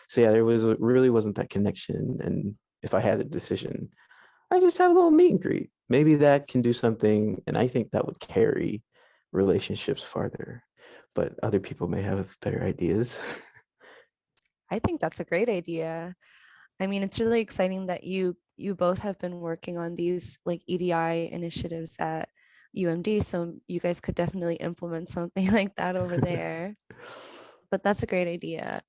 So yeah, really wasn't that connection. And if I had a decision, I just have a little meet and greet. Maybe that can do something, and I think that would carry relationships farther. But other people may have better ideas. I think that's a great idea. I mean, it's really exciting that you both have been working on these like EDI initiatives at UMD, so you guys could definitely implement something like that over there. But that's a great idea.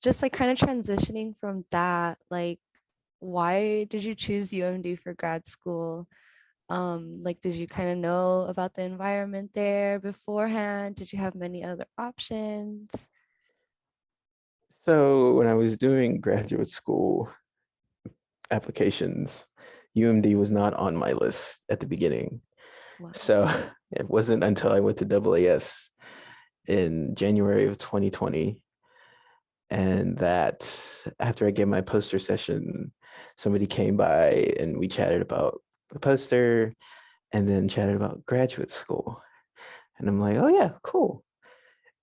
Just like kind of transitioning from that, like why did you choose UMD for grad school? Like did you kind of know about the environment there beforehand? Did you have many other options? So when I was doing graduate school applications, UMD was not on my list at the beginning. Wow. So it wasn't until I went to AAS in January of 2020. And that after I gave my poster session, somebody came by and we chatted about the poster and then chatted about graduate school. And I'm like, oh yeah, cool.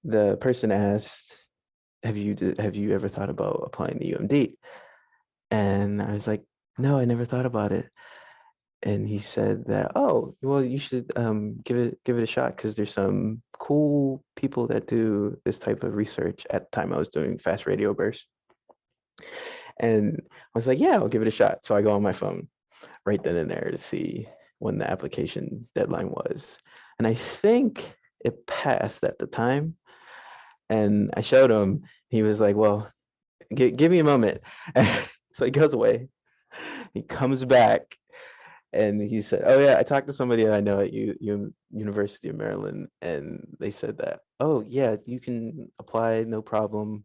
The person asked, have you ever thought about applying to UMD? And I was like, no, I never thought about it. And he said that, oh, well, you should give it a shot because there's some cool people that do this type of research. At the time, I was doing fast radio bursts, and I was like, yeah, I'll give it a shot. So I go on my phone right then and there to see when the application deadline was, and I think it passed at the time. And I showed him. He was like, well, give me a moment. So he goes away. He comes back and he said, "Oh yeah, I talked to somebody that I know at University of Maryland, and they said that, oh yeah, you can apply, no problem.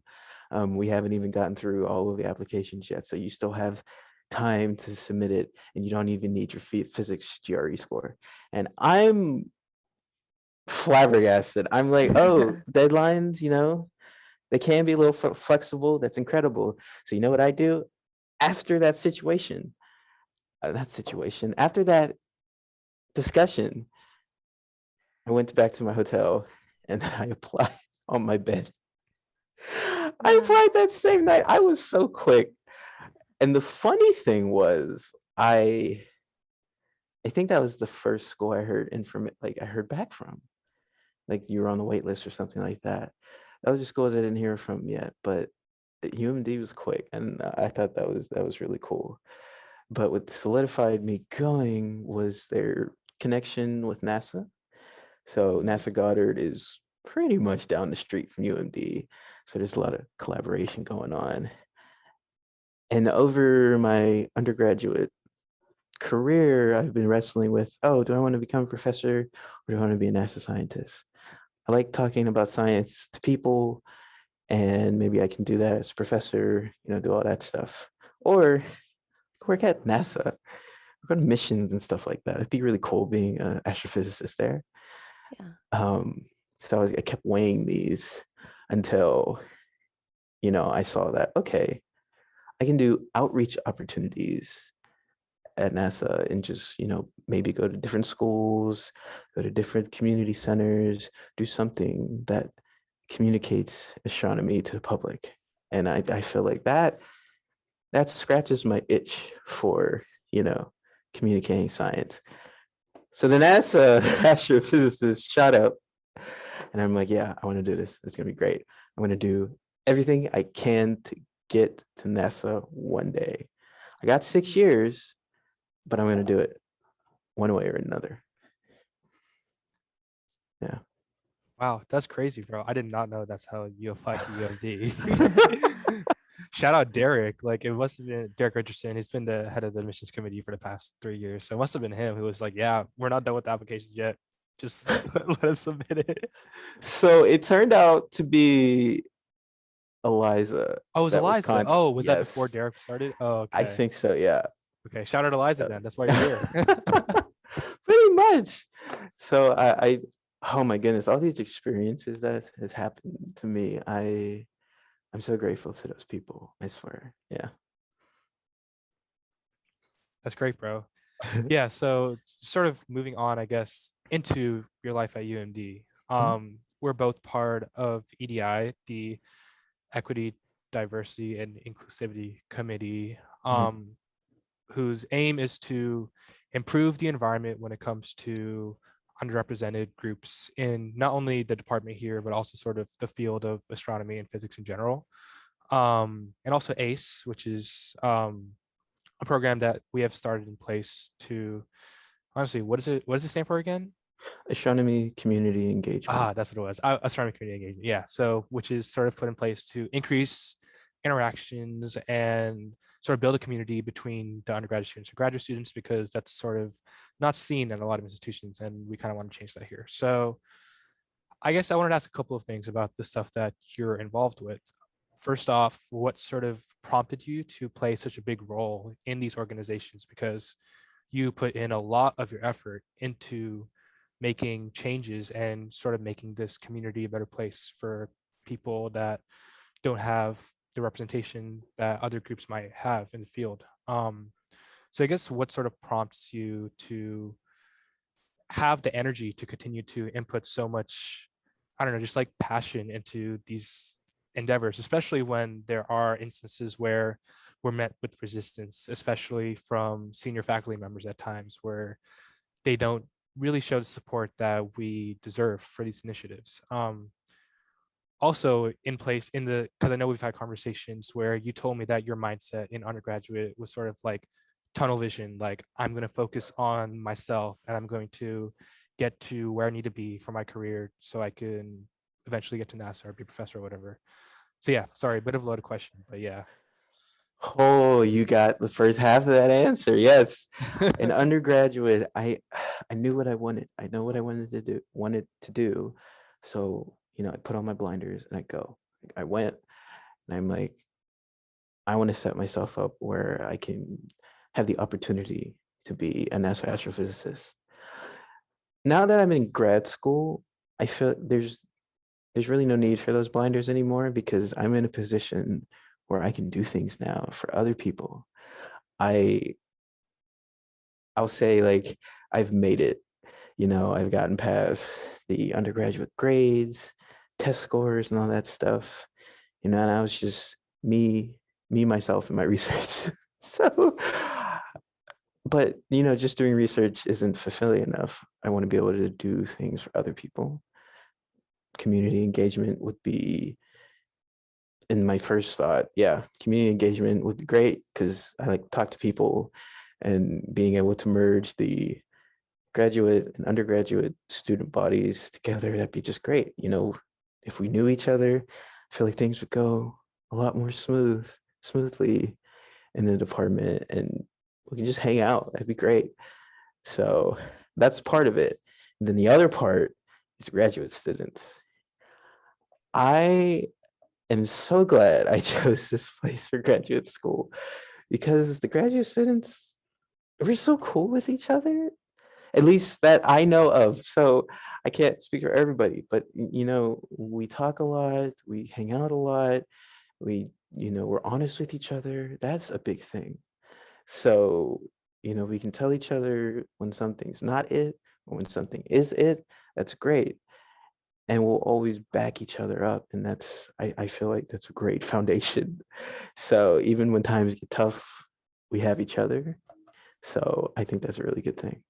We haven't even gotten through all of the applications yet, so you still have time to submit it, and you don't even need your physics GRE score." And I'm flabbergasted. I'm like, oh, deadlines, they can be a little flexible. That's incredible. So you know what I do after after that discussion, I went back to my hotel and then I applied on my bed. I Wow. applied that same night. I was so quick. And the funny thing was, I think that was the first school I heard I heard back from. Like you were on the wait list or something like that. That was just schools I didn't hear from yet, but UMD was quick, and I thought that was really cool. But what solidified me going was their connection with NASA. So NASA Goddard is pretty much down the street from UMD. So there's a lot of collaboration going on. And over my undergraduate career, I've been wrestling with, oh, do I want to become a professor or do I want to be a NASA scientist? I like talking about science to people, and maybe I can do that as a professor, do all that stuff. Or work at NASA, work on missions and stuff like that. It'd be really cool being an astrophysicist there. Yeah. So I kept weighing these until, I saw that, okay, I can do outreach opportunities at NASA and just, maybe go to different schools, go to different community centers, do something that communicates astronomy to the public. And I feel like that scratches my itch for, communicating science. So the NASA astrophysicist shot up, and I'm like, yeah, I want to do this. It's gonna be great. I'm gonna do everything I can to get to NASA one day. I got 6 years, but I'm gonna do it one way or another. Yeah. Wow, that's crazy, bro. I did not know that's how you applied to UMD. Shout out Derek. Like it must have been Derek Richardson. He's been the head of the admissions committee for the past 3 years. So it must have been him who was like, yeah, we're not done with the application yet. Just let him submit it. So it turned out to be Eliza Oh, it was that was Eliza. Oh, was that before yes, Derek started? Oh, I okay. think so. Yeah. Okay. Shout out Eliza then. That's why you're here. Pretty much. So oh my goodness, all these experiences that has happened to me, I'm so grateful to those people. I swear. Yeah. That's great, bro. Yeah, so sort of moving on, I guess, into your life at UMD. We're both part of EDI, the Equity, Diversity, and Inclusivity Committee, whose aim is to improve the environment when it comes to underrepresented groups in not only the department here, but also sort of the field of astronomy and physics in general. And also ACE, which is a program that we have started in place to, honestly, what does it stand for again? Astronomy community engagement. That's what it was. Astronomy community engagement. Yeah. So, which is sort of put in place to increase interactions and sort of build a community between the undergraduate students and graduate students, because that's sort of not seen in a lot of institutions. And we kind of want to change that here. So, I guess I wanted to ask a couple of things about the stuff that you're involved with. First off, what sort of prompted you to play such a big role in these organizations? Because you put in a lot of your effort into making changes and sort of making this community a better place for people that don't have the representation that other groups might have in the field. So I guess what sort of prompts you to have the energy to continue to input so much, I don't know, just like passion into these endeavors, especially when there are instances where we're met with resistance, especially from senior faculty members at times where they don't really show the support that we deserve for these initiatives. Also in place in the, because I know we've had conversations where you told me that your mindset in undergraduate was sort of like tunnel vision, like I'm going to focus on myself and I'm going to get to where I need to be for my career so I can eventually get to NASA or be a professor or whatever. So yeah, sorry, a bit of a loaded question, but yeah. Oh, you got the first half of that answer. Yes. In undergraduate, I knew what I wanted. I know what I wanted to do. So, I put on my blinders and I go. I went and I'm like, I want to set myself up where I can have the opportunity to be a NASA astrophysicist. Now that I'm in grad school, I feel there's really no need for those blinders anymore because I'm in a position where I can do things now for other people. I'll say like I've made it. I've gotten past the undergraduate grades, test scores, and all that stuff. And I was just me, myself, and my research. So, but just doing research isn't fulfilling enough. I want to be able to do things for other people. Community engagement would be in my first thought. Yeah, community engagement would be great because I like to talk to people, and being able to merge the graduate and undergraduate student bodies together, that'd be just great. If we knew each other, I feel like things would go a lot more smoothly in the department, and we can just hang out. That'd be great. So that's part of it. And then the other part is graduate students. I am so glad I chose this place for graduate school because the graduate students, we're so cool with each other. at least that I know of. So I can't speak for everybody, but we talk a lot, we hang out a lot, we're honest with each other. That's a big thing. So, we can tell each other when something's not it or when something is it. That's great. And we'll always back each other up. And I feel like that's a great foundation. So even when times get tough, we have each other. So I think that's a really good thing.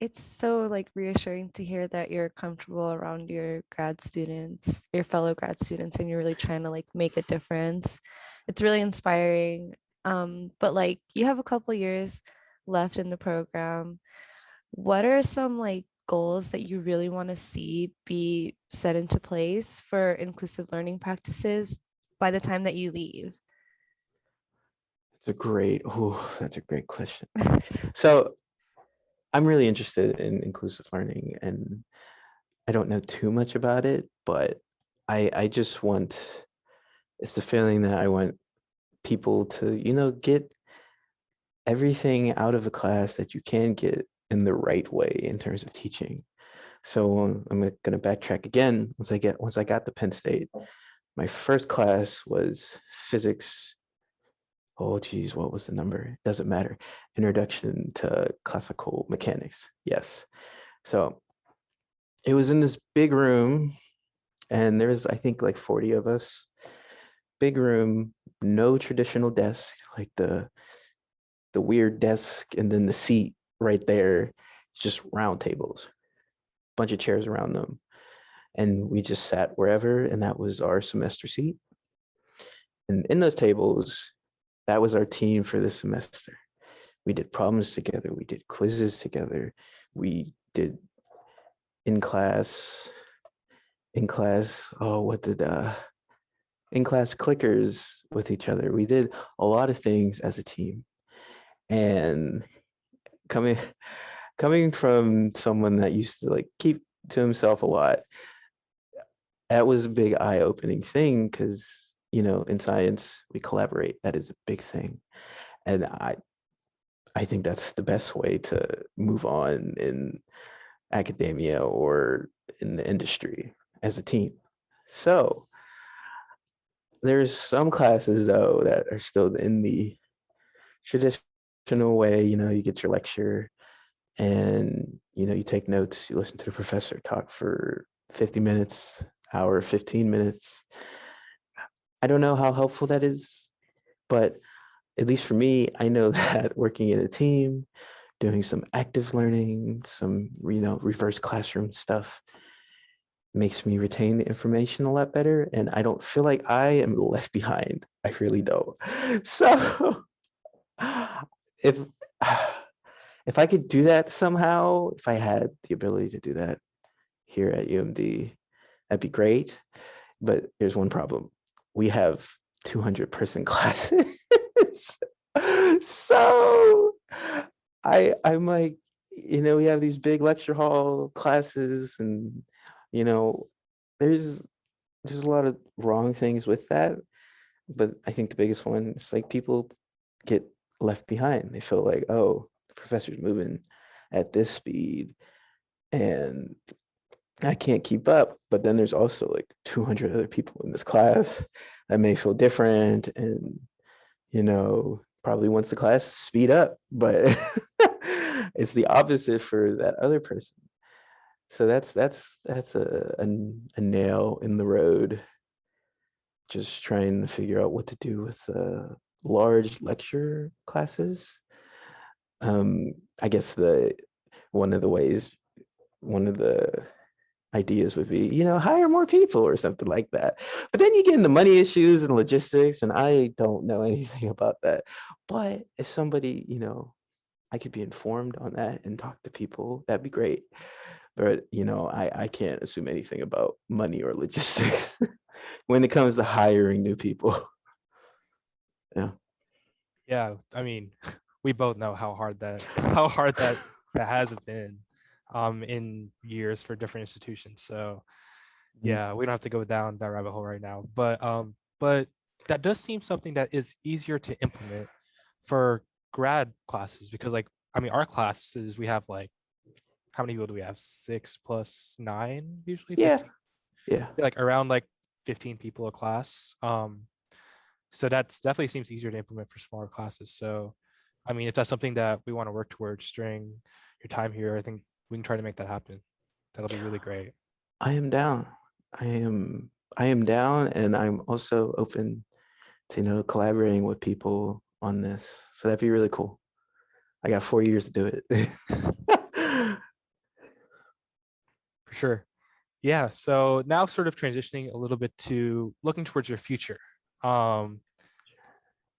It's so like reassuring to hear that you're comfortable around your grad students, your fellow grad students, and you're really trying to like make a difference. It's really inspiring. But like you have a couple years left in the program. What are some like goals that you really want to see be set into place for inclusive learning practices by the time that you leave? That's a great question. So I'm really interested in inclusive learning, and I don't know too much about it, but I just want, it's the feeling that I want people to, get everything out of a class that you can get in the right way in terms of teaching. So I'm going to backtrack again. Once I got to Penn State, my first class was physics. Oh, geez, what was the number? Doesn't matter. Introduction to classical mechanics. Yes. So it was in this big room, and there's, I think, like 40 of us. Big room, no traditional desk, like the weird desk, and then the seat right there, just round tables, bunch of chairs around them. And we just sat wherever, and that was our semester seat. And in those tables, that was our team for this semester. We did problems together, we did quizzes together, we did in class, oh, what did in class clickers with each other. We did a lot of things as a team. And coming coming from someone that used to like keep to himself a lot, that was a big eye-opening thing, because in science we collaborate. That is a big thing. And I think that's the best way to move on in academia or in the industry, as a team. So there's some classes though that are still in the traditional way. You get your lecture, and you take notes, you listen to the professor talk for 50 minutes, hour, 15 minutes. I don't know how helpful that is, but at least for me, I know that working in a team, doing some active learning, some reverse classroom stuff, makes me retain the information a lot better, and I don't feel like I am left behind. I really don't. So if if I could do that somehow, if I had the ability to do that here at UMD, that'd be great. But there's one problem. We have 200-person classes. So I'm like, we have these big lecture hall classes, and there's a lot of wrong things with that. But I think the biggest one is like people get left behind. They feel like, oh, the professor's moving at this speed and I can't keep up. But then there's also like 200 other people in this class that may feel different, and probably wants the class to speed up, but it's the opposite for that other person. So that's a nail in the road. Just trying to figure out what to do with large lecture classes. I guess one of the ideas would be, hire more people or something like that. But then you get into money issues and logistics, and I don't know anything about that. But if somebody, I could be informed on that and talk to people, that'd be great. But, I can't assume anything about money or logistics when it comes to hiring new people. Yeah. Yeah, I mean, we both know how hard that has been in years for different institutions. So yeah, we don't have to go down that rabbit hole right now. But that does seem something that is easier to implement for grad classes, because like I mean, our classes, we have like, how many people do we have? 6 plus 9, usually Yeah, 15. yeah. Like around like 15 people a class. So that's definitely seems easier to implement for smaller classes. So, I mean, if that's something that we want to work towards during your time here, I think we can try to make that happen. That'll be really great. I am down. I am down, and I'm also open to, collaborating with people on this. So that'd be really cool. I got 4 years to do it. For sure. Yeah. So now sort of transitioning a little bit to looking towards your future. Um,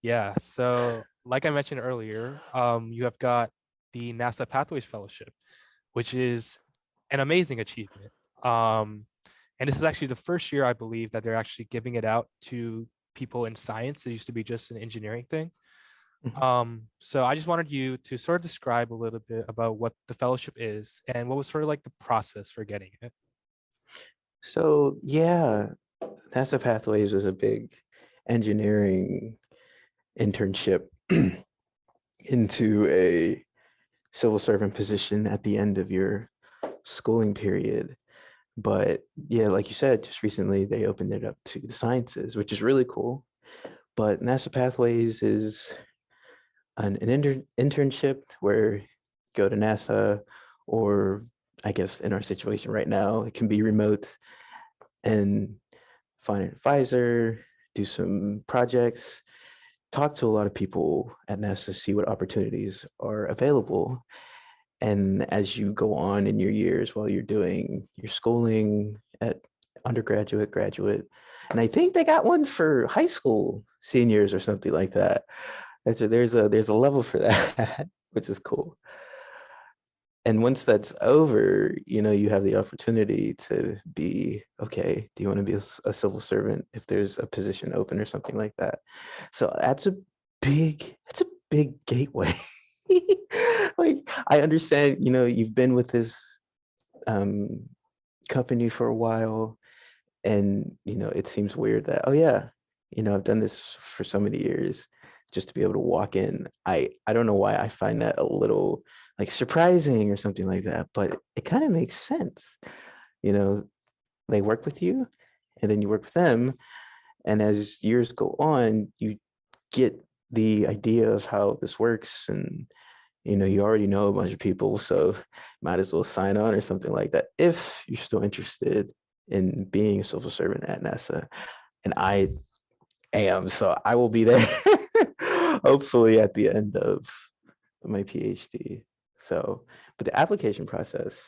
yeah. So like I mentioned earlier, you have got the NASA Pathways Fellowship, which is an amazing achievement. And this is actually the first year, I believe, that they're actually giving it out to people in science. It used to be just an engineering thing. So I just wanted you to sort of describe a little bit about what the fellowship is and what was sort of like the process for getting it. So yeah, NASA Pathways was a big engineering internship into a civil servant position at the end of your schooling period. But yeah, like you said, just recently they opened it up to the sciences, which is really cool. But NASA Pathways is an internship where you go to NASA, or I guess in our situation right now, it can be remote, and find an advisor, do some projects, talk to a lot of people at NASA, see what opportunities are available. And as you go on in your years while you're doing your schooling at undergraduate, graduate, and I think they got one for high school seniors or something like that. There's a level for that, which is cool. And once that's over, you have the opportunity to be, okay, do you want to be a civil servant if there's a position open or something like that? So it's a big gateway. Like, I understand, you've been with this um, company for a while, and, it seems weird that, oh yeah, I've done this for so many years, just to be able to walk in. I don't know why I find that a little like surprising or something like that, but it kind of makes sense. You know, they work with you, and then you work with them, and as years go on, you get the idea of how this works, and you already know a bunch of people, so might as well sign on or something like that if you're still interested in being a civil servant at NASA. And I am, so I will be there hopefully at the end of my PhD. So, but the application process.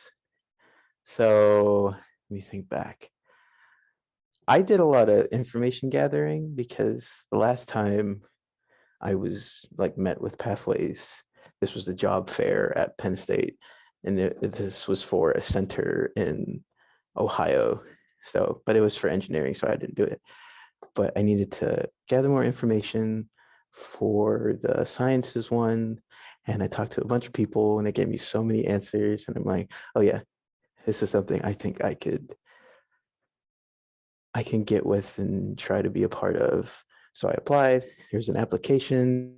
So let me think back. I did a lot of information gathering because the last time I was like met with Pathways, this was the job fair at Penn State, and this was for a center in Ohio. So, but it was for engineering, so I didn't do it. But I needed to gather more information for the sciences one. And I talked to a bunch of people, and they gave me so many answers. And I'm like, oh yeah, this is something I think I can get with and try to be a part of. So I applied. There's an application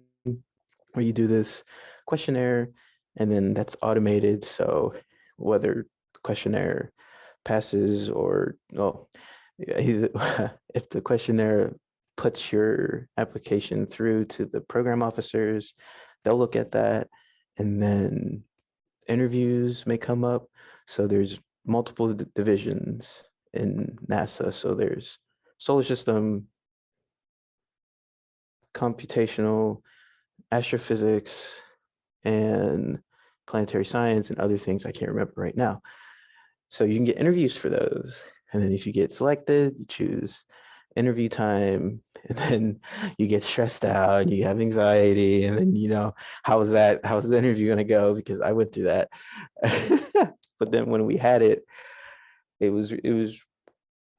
where you do this questionnaire, and then that's automated. So whether the questionnaire passes or, well, if the questionnaire puts your application through to the program officers, they'll look at that, and then interviews may come up. So there's multiple divisions in NASA. So there's solar system, computational, astrophysics, and planetary science, and other things I can't remember right now. So you can get interviews for those. And then if you get selected, you choose interview time, and then you get stressed out, you have anxiety, and then how's the interview going to go, because I went through that. But then when we had it, it was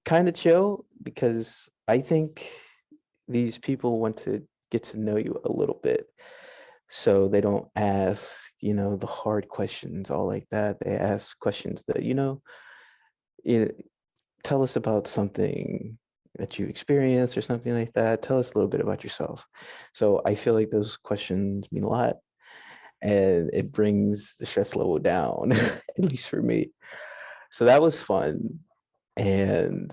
kind of chill, because I think these people want to get to know you a little bit, so they don't ask the hard questions all like that. They ask questions that tell us about something that you experienced or something like that. Tell us a little bit about yourself. So I feel like those questions mean a lot. and it brings the stress level down, at least for me. So that was fun. And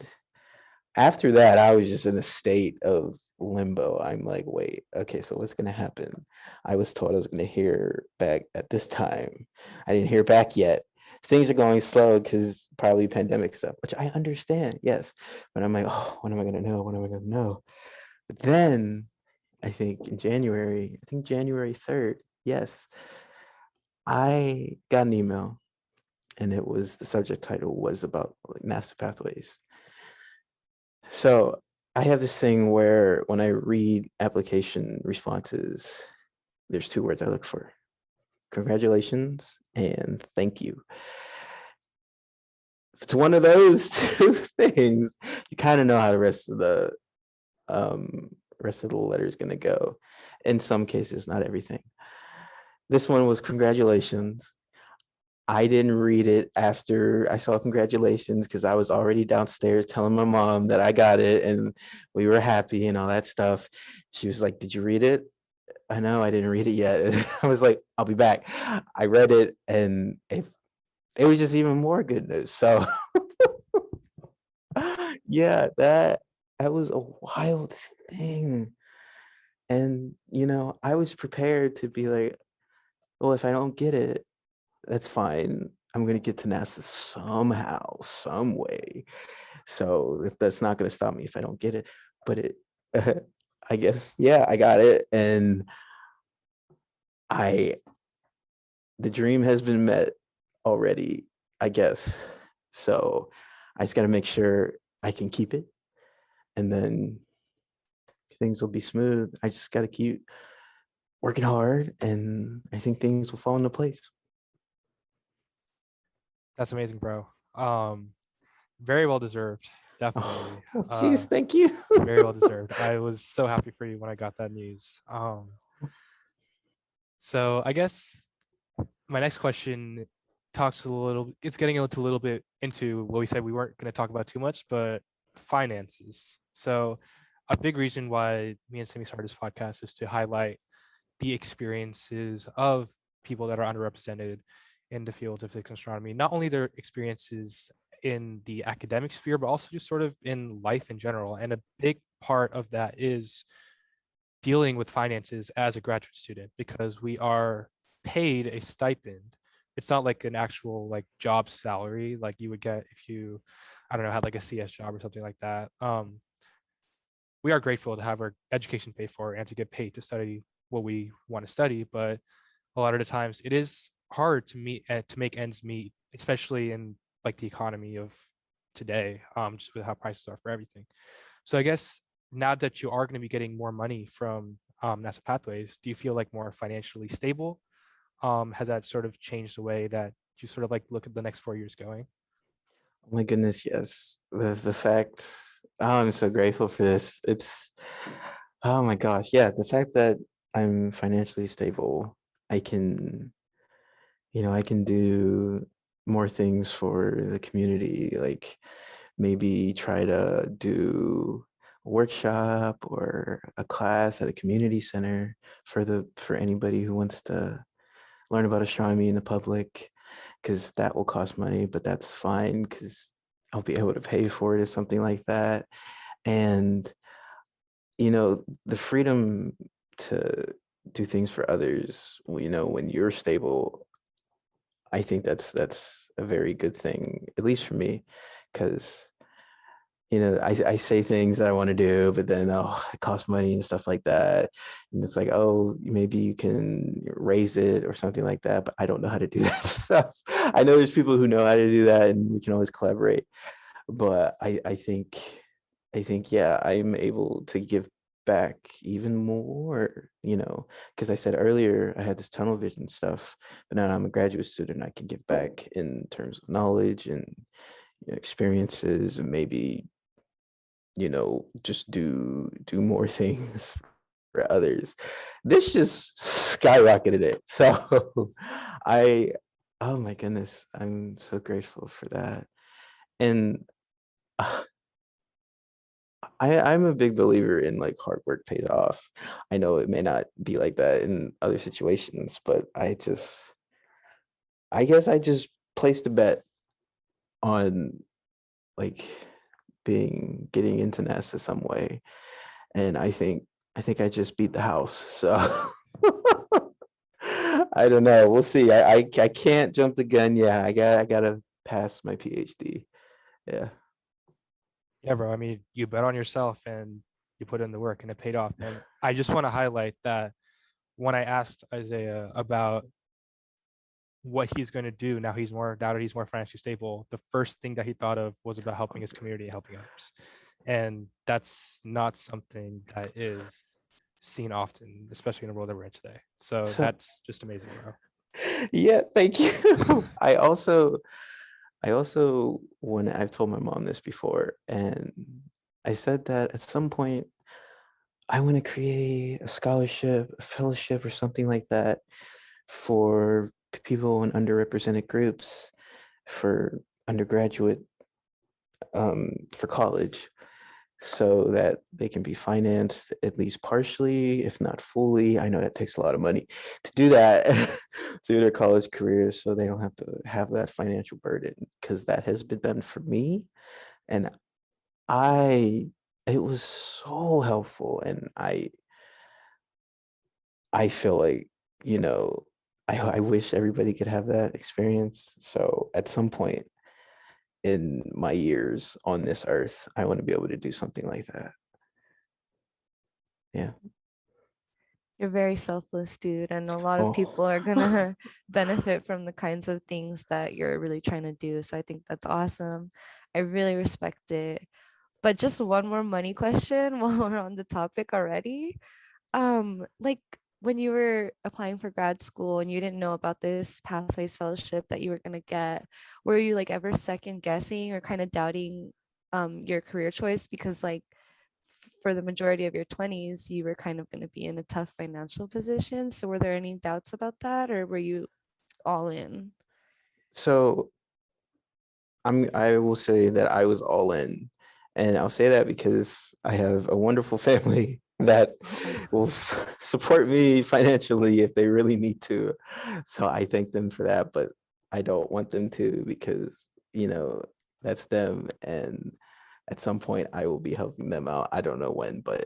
after that, I was just in a state of limbo. I'm like, wait, okay, so what's gonna happen? I was told I was gonna hear back at this time. I didn't hear back yet. Things are going slow because probably pandemic stuff, which I understand, yes. But I'm like, oh, when am I gonna know? When am I gonna know? But then I think in January, I think January 3rd, yes, I got an email and it was the subject title was about like NASA pathways. So I have this thing where when I read application responses, there's two words I look for: congratulations and thank you. If it's one of those two things, you kind of know how the rest of the letter is going to go. In some cases, not everything. This one was congratulations. I didn't read it after I saw congratulations because I was already downstairs telling my mom that I got it and we were happy and all that stuff. She was like, "Did you read it?" I know I didn't read it yet. And I was like, "I'll be back." I read it and it was just even more good news. So yeah, that was a wild thing. And I was prepared to be like, well, if I don't get it, that's fine. I'm gonna get to NASA somehow, some way. So that's not gonna stop me if I don't get it. But I guess, yeah, I got it, and I the dream has been met already, I guess. So I just gotta make sure I can keep it, and then things will be smooth. I just gotta keep working hard, and I think things will fall into place. That's amazing, bro. Very well deserved, definitely. Oh, jeez, thank you. Very well deserved. I was so happy for you when I got that news. So I guess my next question talks a little, it's getting into a little bit into what we said we weren't going to talk about too much, but finances. So a big reason why me and Simi started this podcast is to highlight the experiences of people that are underrepresented in the field of physics and astronomy, not only their experiences in the academic sphere, but also just sort of in life in general. And a big part of that is dealing with finances as a graduate student, because we are paid a stipend. It's not like an actual like job salary like you would get if you, I don't know, had like a CS job or something like that. We are grateful to have our education paid for and to get paid to study what we want to study, but a lot of the times it is hard to meet to make ends meet, especially in like the economy of today, just with how prices are for everything. So I guess now that you are going to be getting more money from NASA Pathways, do you feel like more financially stable? Has that sort of changed the way that you sort of like look at the next 4 years going? Oh my goodness, yes. The fact, oh, I'm so grateful for this. Oh my gosh, yeah, the fact that I'm financially stable, I can, I can do more things for the community, like maybe try to do a workshop or a class at a community center for anybody who wants to learn about astronomy in the public, because that will cost money, but that's fine because I'll be able to pay for it or something like that. And the freedom to do things for others, when you're stable, I think that's a very good thing, at least for me, because I say things that I want to do, but then it costs money and stuff like that. And it's like, oh, maybe you can raise it or something like that, but I don't know how to do that stuff. I know there's people who know how to do that and we can always collaborate. But I think, yeah, I'm able to give back even more, because I said earlier I had this tunnel vision stuff, but now I'm a graduate student, I can give back in terms of knowledge and experiences, and maybe just do more things for others. This just skyrocketed it. So I oh my goodness, I'm so grateful for that. And I'm a big believer in like hard work pays off. I know it may not be like that in other situations, but I guess I just placed a bet on like getting into NASA some way, and I think I just beat the house. So I don't know. We'll see. I can't jump the gun. Yeah, I gotta pass my PhD. Yeah. Yeah, bro. I mean, you bet on yourself and you put in the work and it paid off. And I just want to highlight that when I asked Isiah about what he's going to do now that he's more financially stable, the first thing that he thought of was about helping his community, helping others. And that's not something that is seen often, especially in the world that we're in today. So So that's just amazing, bro. yeah, thank you. I also when I've told my mom this before, and I said that at some point I want to create a scholarship, a fellowship, or something like that for people in underrepresented groups for undergraduate for college so that they can be financed at least partially, if not fully. I know that takes a lot of money to do that through their college careers, so they don't have to have that financial burden, because that has been done for me. And I, it was so helpful. And I feel like, you know, I wish everybody could have that experience. So at some point in my years on this earth, I want to be able to do something like that. Yeah. You're very selfless, dude, and a lot of Oh, people are gonna benefit from the kinds of things that you're really trying to do. So I think that's awesome. I really respect it. But just one more money question while we're on the topic already. Like when you were applying for grad school and you didn't know about this Pathways Fellowship that you were gonna get, were you like ever second guessing or kind of doubting your career choice because like for the majority of your 20s you were kind of going to be in a tough financial position, so were there any doubts about that or were you all in? so I will say that I was all in. And I'll say that because I have a wonderful family that Oh, will support me financially if they really need to. So I thank them for that, but I don't want them to, because, that's them. And at some point I will be helping them out. I don't know when, but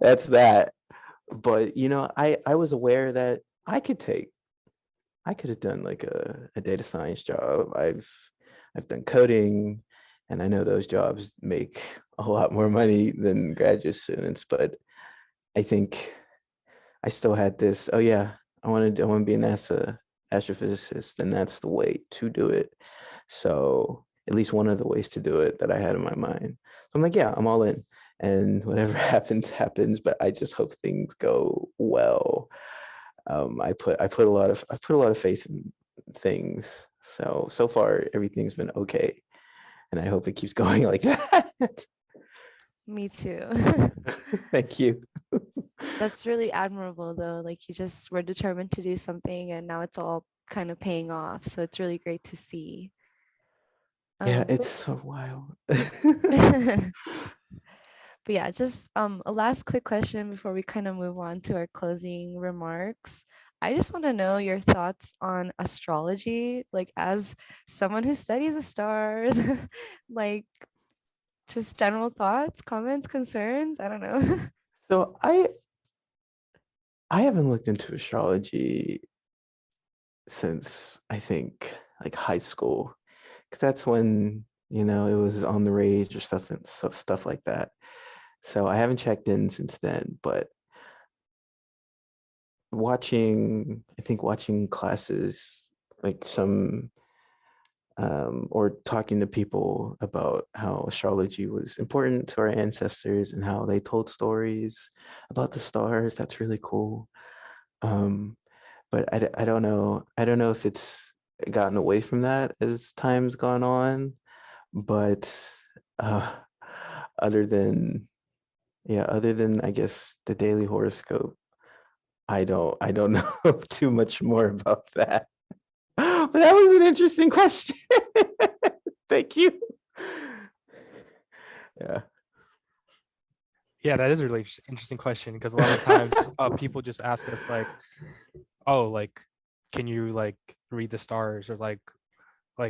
that's that. But I was aware that I could have done like a data science job. I've done coding, and I know those jobs make a lot more money than graduate students, but I think I still had this, oh yeah, I want to be an NASA astrophysicist, and that's the way to do it. So at least one of the ways to do it that I had in my mind. So I'm like, yeah, I'm all in. And whatever happens, happens, but I just hope things go well. I put a lot of faith in things. So far everything's been okay, and I hope it keeps going like that. me too. Thank you. That's really admirable though, like you just were determined to do something and now it's all kind of paying off, so it's really great to see. Yeah, um it's so wild. But yeah, just a last quick question before we kind of move on to our closing remarks. I just want to know your thoughts on astrology, like as someone who studies the stars, like just general thoughts, comments, concerns. I don't know. So I haven't looked into astrology since, I think, like high school, because that's when it was on the rage or stuff like that. So I haven't checked in since then, but watching classes, like some or talking to people about how astrology was important to our ancestors and how they told stories about the stars. That's really cool. Um, but I don't know. I don't know if it's gotten away from that as time's gone on. But uh, other than other than I guess the daily horoscope, I don't know too much more about that. But that was an interesting question. Thank you. Yeah. Yeah, that is a really interesting question because a lot of times people just ask us like, oh, like, can you like read the stars or like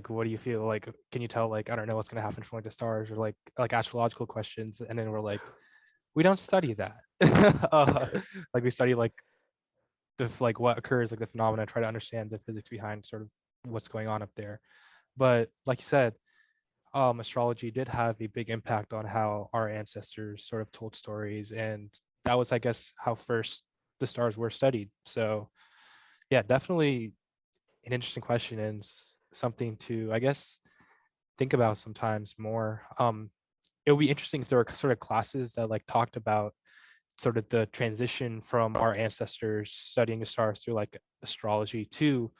what do you feel like? Can you tell like I don't know what's gonna happen from like the stars or like astrological questions? And then we're like, we don't study that. Like we study like like what occurs, like the phenomena, try to understand the physics behind sort of what's going on up there. But like you said, astrology did have a big impact on how our ancestors sort of told stories, and that was, I guess, how first the stars were studied. So, yeah, definitely an interesting question and something to, I guess, think about sometimes more. It would be interesting if there were sort of classes that like talked about sort of the transition from our ancestors studying the stars through like astrology to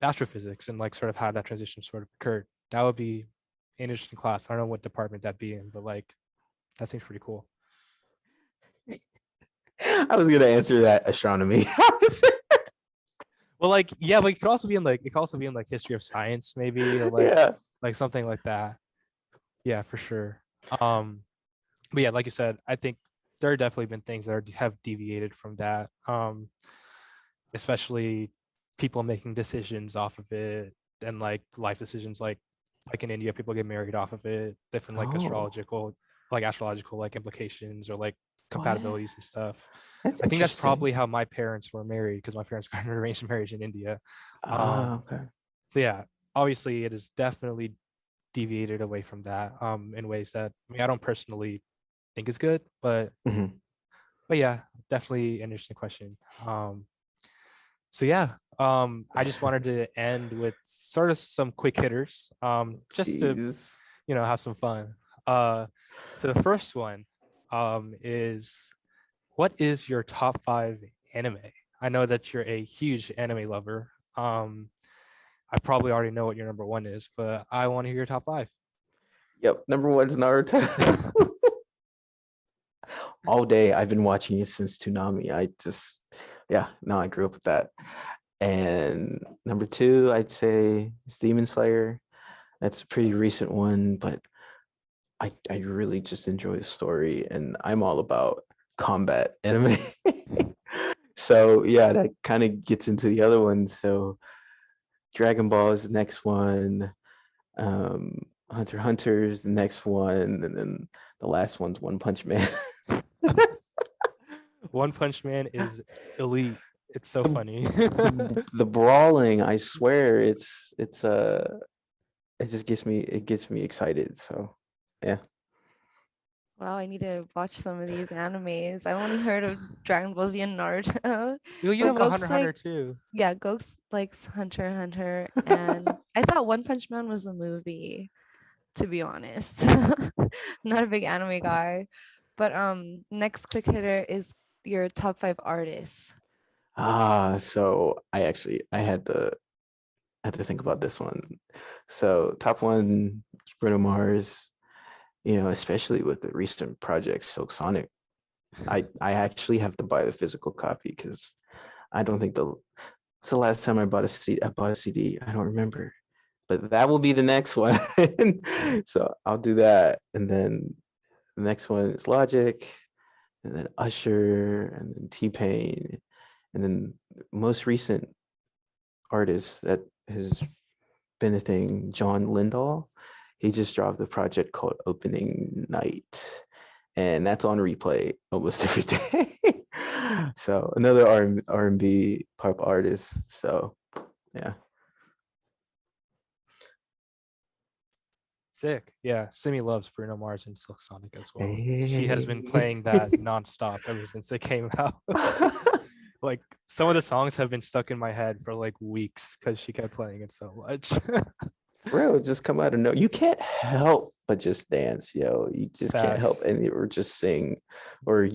astrophysics and like sort of how that transition sort of occurred. That would be an interesting class. I don't know what department that'd be in, but like that seems pretty cool. I was gonna answer that astronomy. Well, like yeah, but it could also be in like history of science, maybe, or Yeah. like something like that. Yeah, for sure. Um, but yeah, like you said, I think there are definitely been things that have deviated from that. Especially people making decisions off of it and like life decisions like in India, people get married off of it, different like Oh, astrological like implications or like what? compatibilities and stuff. That's I think that's interesting. probably how my parents were married because my parents got an arranged marriage in India. Ah, Um, okay. so yeah, obviously it has definitely deviated away from that in ways that I mean I don't personally think is good, Mhm. but yeah, definitely an interesting question. So yeah, I just wanted to end with sort of some quick hitters, just to Jeez. have some fun. Uh, so the first one, is what is your top five anime? I know that you're a huge anime lover. I probably already know what your number one is, but I want to hear your top five. Yep. Number one's Naruto. All day. I've been watching it since Toonami. Yeah, no, I grew up with that. And number two, I'd say is Demon Slayer. That's a pretty recent one, but I really just enjoy the story, and I'm all about combat anime. So yeah, that kind of gets into the other one. So Dragon Ball is the next one. Hunter x Hunter is the next one, and then the last one's One Punch Man. One Punch Man is elite. It's so the, funny. the brawling, I swear, it just gets me excited. So yeah. Wow, I need to watch some of these animes. I've only heard of Dragon Ball Z and Naruto, You know but about Hunter Gok's x like, Hunter too. yeah, Gok's likes Hunter x Hunter, and I thought One Punch Man was a movie, to be honest. Not a big anime guy, but next quick hitter is your top five artists. So I had to think about this one. So top one, Bruno Mars. Especially with the recent project Silk Sonic. I actually have to buy the physical copy because I don't think it's the last time I bought a CD. I don't remember, but that will be the next one. So I'll do that, and then the next one is Logic, and then Usher, and then T-Pain, and then most recent artist that has been a thing, John Lindahl. He just dropped a project called Opening Night, and that's on replay almost every day. So another R&B pop artist. So yeah. Sick. Yeah. Simi loves Bruno Mars and Silk Sonic as well. She has been Hey. playing that nonstop ever since it came out. Like some of the songs have been stuck in my head for like weeks because she kept playing it so much. Bro, just come out of no. You can't help but just dance, yo. You just can't help Facts. or just sing, or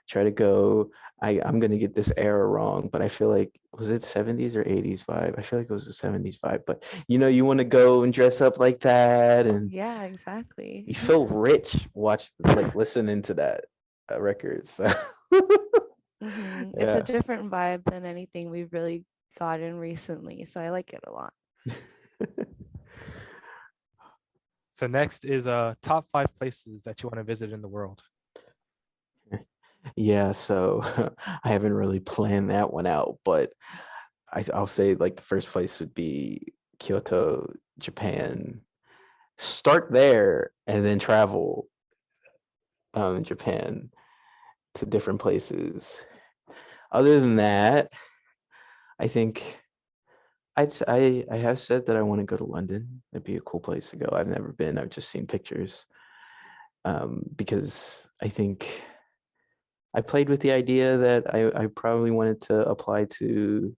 try to go. I'm gonna get this era wrong, but I feel like was it 70s or 80s vibe? I feel like it was the 70s vibe. But you want to go and dress up like that, and Yeah, exactly. you feel rich listening to that record. So It's a yeah. different vibe than anything we've really gotten recently, so I like it a lot. So next is top five places that you want to visit in the world. Yeah, so I haven't really planned that one out, but I'll say like the first place would be Kyoto, Japan. Start there and then travel Japan to different places. Other than that, I think I have said that I want to go to London. That'd be a cool place to go. I've never been. I've just seen pictures. Because I think I played with the idea that I probably wanted to apply to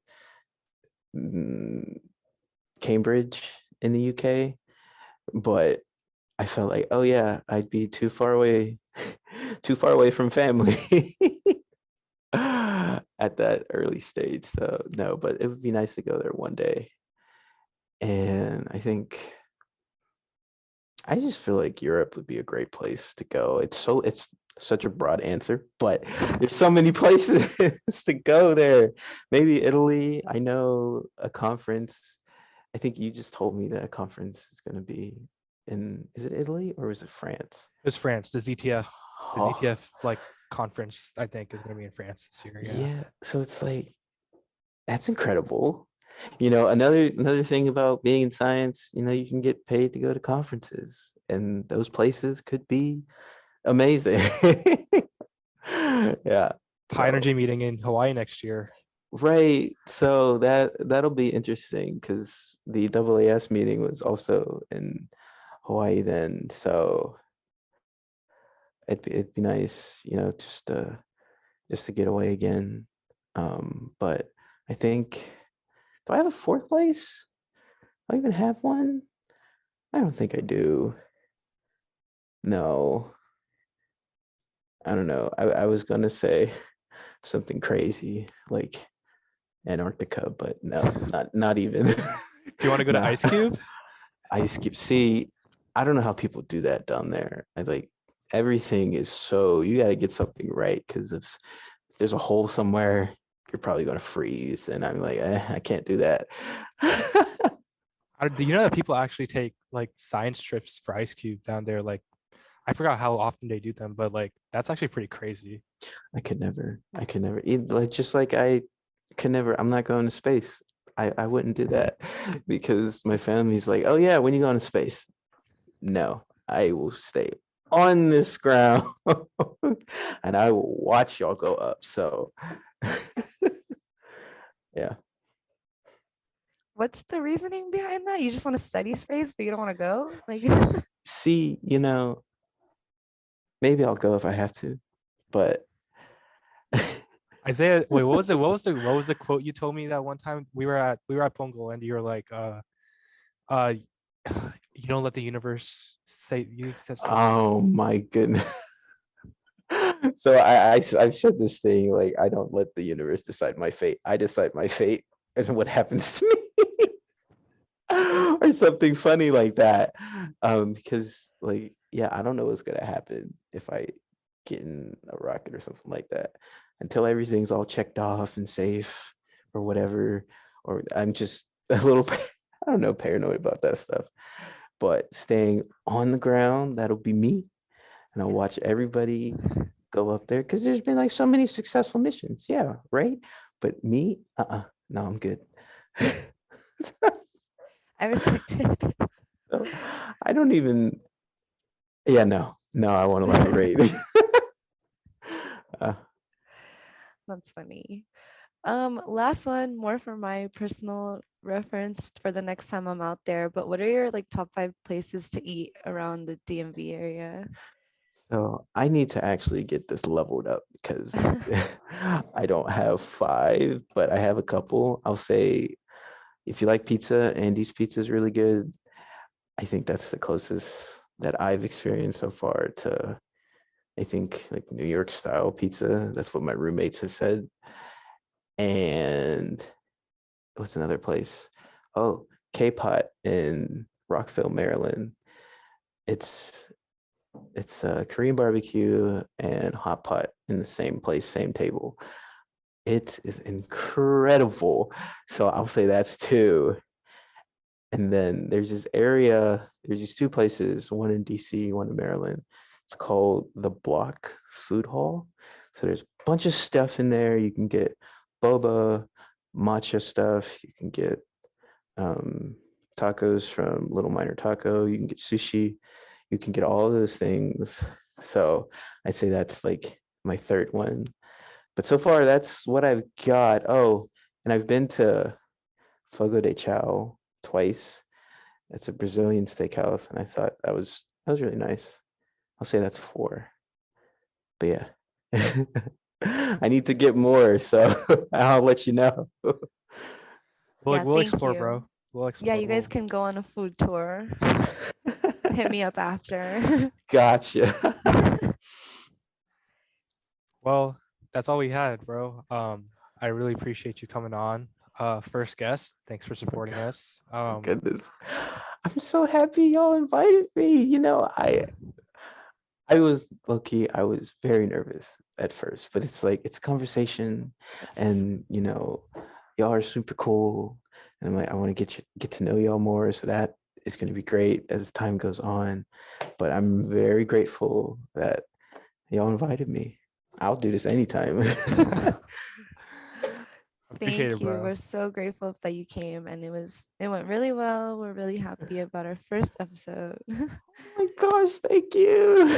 Cambridge in the UK, but I felt like, oh yeah, I'd be too far away, too far away from family at that early stage. So no, but it would be nice to go there one day. And I just feel like Europe would be a great place to go. It's such a broad answer, but there's so many places to go there. Maybe Italy. I know a conference. I think you just told me that a conference is going to be is it Italy or is it France? It's France. The Oh, ZTF like conference, I think, is going to be in France this year. Yeah. yeah. So it's like that's incredible. Another thing about being in science, you can get paid to go to conferences, and those places could be amazing. Yeah. High So energy meeting in Hawaii next year. right. So that'll be interesting because the AAS meeting was also in Hawaii then. So it'd be nice, just to get away again. But I think, do I have a fourth place? Do I even have one? I don't think I do. No, I don't know. I was gonna say something crazy like Antarctica, but no, not even. Do you want to go to Nah. Ice Cube? Ice Cube. See, I don't know how people do that down there. I like everything is so you got to get something right because if there's a hole somewhere, you're probably gonna freeze, and I'm like, I can't do that. Do you know that people actually take like science trips for Ice Cube down there? Like, I forgot how often they do them, but like that's actually pretty crazy. I could never. I could never. Like just like I could never. I'm not going to space. I wouldn't do that because my family's like, oh yeah, when you go into space? No, I will stay on this ground and I will watch y'all go up. So yeah. What's the reasoning behind that? You just want to study space, but you don't want to go? Like, See, maybe I'll go if I have to, but Isaiah, wait, what was the quote you told me that one time we were at Pongo and you were like, uh, you don't let the universe say you said something. oh my goodness. So I've said this thing like I don't let the universe decide my fate. I decide my fate and what happens to me. Or something funny like that. Because like, yeah, I don't know what's gonna happen if I get in a rocket or something like that until everything's all checked off and safe or whatever. Or I'm just a little, I don't know, paranoid about that stuff. But staying on the ground, that'll be me. And I'll watch everybody go up there because there's been like so many successful missions. Yeah, right. But me, no, I'm good. I respect it. So I don't even. Yeah, no, I won't elaborate. uh, That's funny. Last one, more for my personal reference for the next time I'm out there. But what are your like top 5 places to eat around the DMV area? so I need to actually get this leveled up because I don't have 5, but I have a couple. I'll say if you like pizza, Andy's pizza is really good. I think that's the closest that I've experienced so far to, I think, like New York style pizza. That's what my roommates have said. And what's another place? Oh, K-Pot in Rockville, Maryland. It's it's a Korean barbecue and hot pot in the same place, same table. It is incredible. So I'll say that's 2. And then there's these 2 places, one in DC, one in Maryland. It's called the Block Food Hall. So there's a bunch of stuff in there. You can get boba, matcha stuff. You can get tacos from Little Minor Taco. You can get sushi. You can get all those things. So I'd say that's like my third one. But so far, that's what I've got. Oh, and I've been to Fogo de Chao twice. It's a Brazilian steakhouse, and I thought that was really nice. I'll say that's 4. But yeah, I need to get more, so I'll let you know. Yeah, We'll thank explore, you. bro. We'll Yeah, explore. you guys can go on a food tour. Hit me up after. Gotcha. Well, that's all we had, bro. I really appreciate you coming on. First guest, thanks for supporting us. Goodness. I'm so happy y'all invited me. I was low-key, I was very nervous at first, but it's like it's a conversation, Yes. and y'all are super cool. And I'm like, I want to get to know y'all more, so that is going to be great as time goes on. But I'm very grateful that y'all invited me. I'll do this anytime. Appreciate Thank it, you. bro. We're so grateful that you came, and it went really well. We're really happy about our first episode. Oh my gosh, thank you.